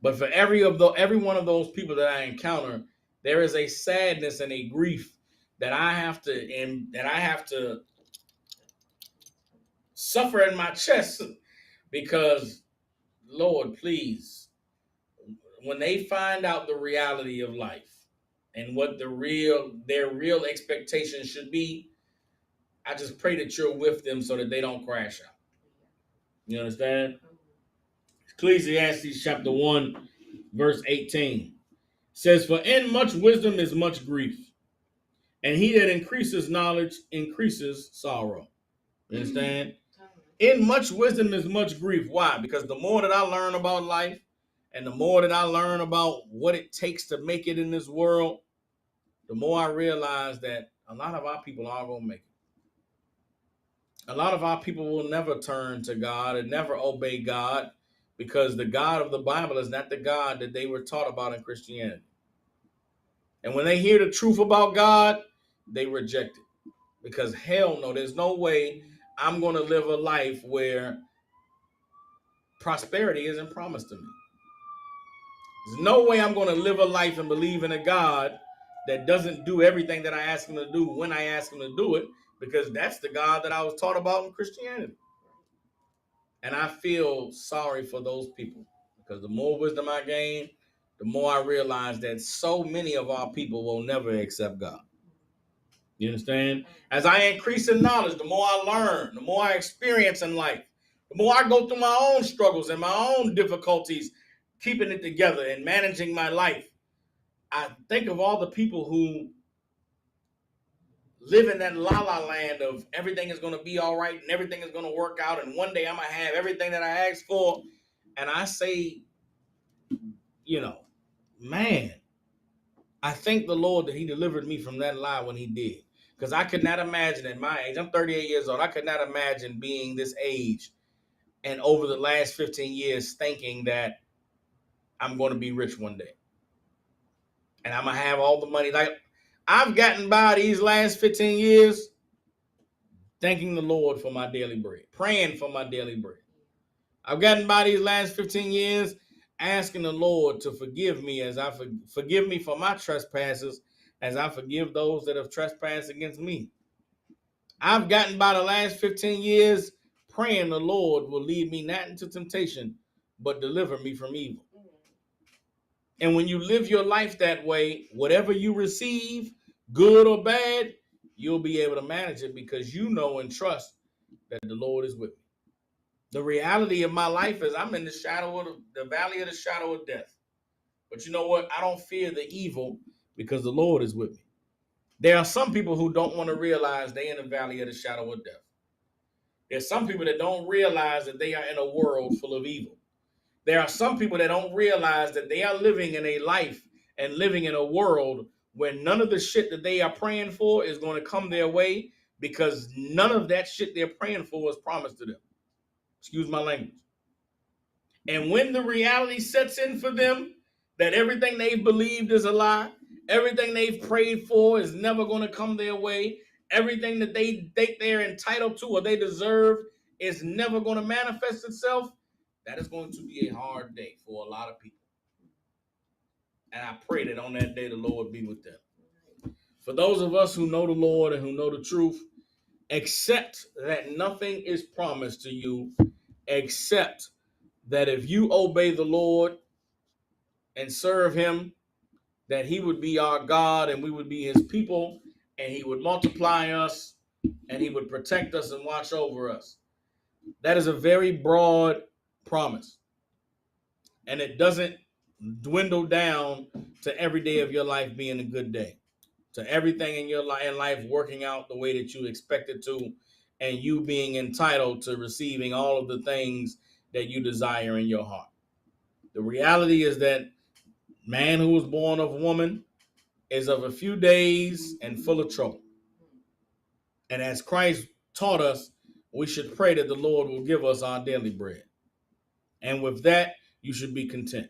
But for every one of those people that I encounter, there is a sadness and a grief that I have to suffer in my chest because, Lord, please, when they find out the reality of life and what their real expectations should be, I just pray that you're with them so that they don't crash out. You understand? Ecclesiastes chapter 1, verse 18. Says, for in much wisdom is much grief, and he that increases knowledge increases sorrow. You understand? In much wisdom is much grief. Why? Because the more that I learn about life and the more that I learn about what it takes to make it in this world, the more I realize that a lot of our people aren't going to make it. A lot of our people will never turn to God and never obey God because the God of the Bible is not the God that they were taught about in Christianity. And when they hear the truth about God, they reject it. Because hell no, there's no way I'm going to live a life where prosperity isn't promised to me. There's no way I'm going to live a life and believe in a God that doesn't do everything that I ask him to do when I ask him to do it, because that's the God that I was taught about in Christianity. And I feel sorry for those people because the more wisdom I gain, the more I realize that so many of our people will never accept God. You understand? As I increase in knowledge, the more I learn, the more I experience in life, the more I go through my own struggles and my own difficulties, keeping it together and managing my life. I think of all the people who live in that la la land of everything is going to be all right and everything is going to work out. And one day I'm going to have everything that I asked for. And I say, man, I thank the Lord that he delivered me from that lie when he did. Because I could not imagine at my age, I'm 38 years old, I could not imagine being this age and over the last 15 years thinking that I'm going to be rich one day. And I'm going to have all the money. Like, I've gotten by these last 15 years thanking the Lord for my daily bread, praying for my daily bread. I've gotten by these last 15 years asking the Lord to forgive me as I forgive me for my trespasses as I forgive those that have trespassed against me. I've gotten by the last 15 years praying the Lord will lead me not into temptation, but deliver me from evil. And when you live your life that way, whatever you receive, good or bad, you'll be able to manage it because you know and trust that the Lord is with me. The reality of my life is I'm in the shadow of the valley of the shadow of death. But you know what? I don't fear the evil because the Lord is with me. There are some people who don't want to realize they're in the valley of the shadow of death. There's some people that don't realize that they are in a world full of evil. There are some people that don't realize that they are living in a life and living in a world where none of the shit that they are praying for is going to come their way because none of that shit they're praying for is promised to them. Excuse my language. And when the reality sets in for them that everything they've believed is a lie, everything they've prayed for is never going to come their way, everything that they think they're entitled to or they deserve is never going to manifest itself, that is going to be a hard day for a lot of people. And I pray that on that day the Lord be with them. For those of us who know the Lord and who know the truth, accept that nothing is promised to you except that if you obey the Lord and serve him, that he would be our God and we would be his people and he would multiply us and he would protect us and watch over us. That is a very broad promise. And it doesn't dwindle down to every day of your life being a good day, to everything in your life working out the way that you expect it to, and you being entitled to receiving all of the things that you desire in your heart. The reality is that man who was born of woman is of a few days and full of trouble. And as Christ taught us, we should pray that the Lord will give us our daily bread. And with that, you should be content.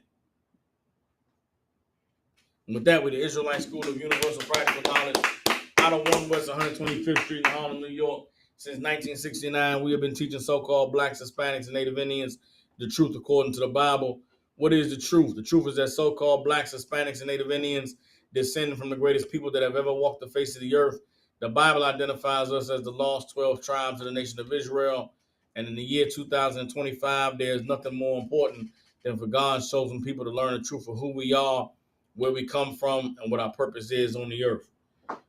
And with that, we're the Israelite School of Universal Practical Knowledge out of 1 West 125th Street in Harlem, New York. Since 1969, we have been teaching so-called blacks, Hispanics, and Native Indians the truth according to the Bible. What is the truth? The truth is that so-called blacks, Hispanics, and Native Indians descend from the greatest people that have ever walked the face of the earth. The Bible identifies us as the lost 12 tribes of the nation of Israel. And in the year 2025, there is nothing more important than for God's chosen people to learn the truth of who we are, where we come from, and what our purpose is on the earth.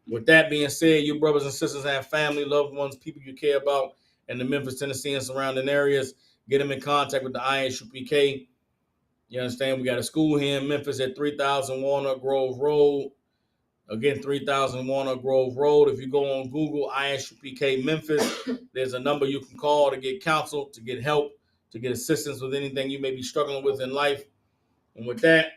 With that being said, you brothers and sisters have family, loved ones, people you care about in the Memphis, Tennessee, and surrounding areas. Get them in contact with the ISUPK. You understand? We got a school here in Memphis at 3000 Walnut Grove Road. Again, 3000 Walnut Grove Road. If you go on Google, ISUPK Memphis, there's a number you can call to get counsel, to get help, to get assistance with anything you may be struggling with in life. And with that,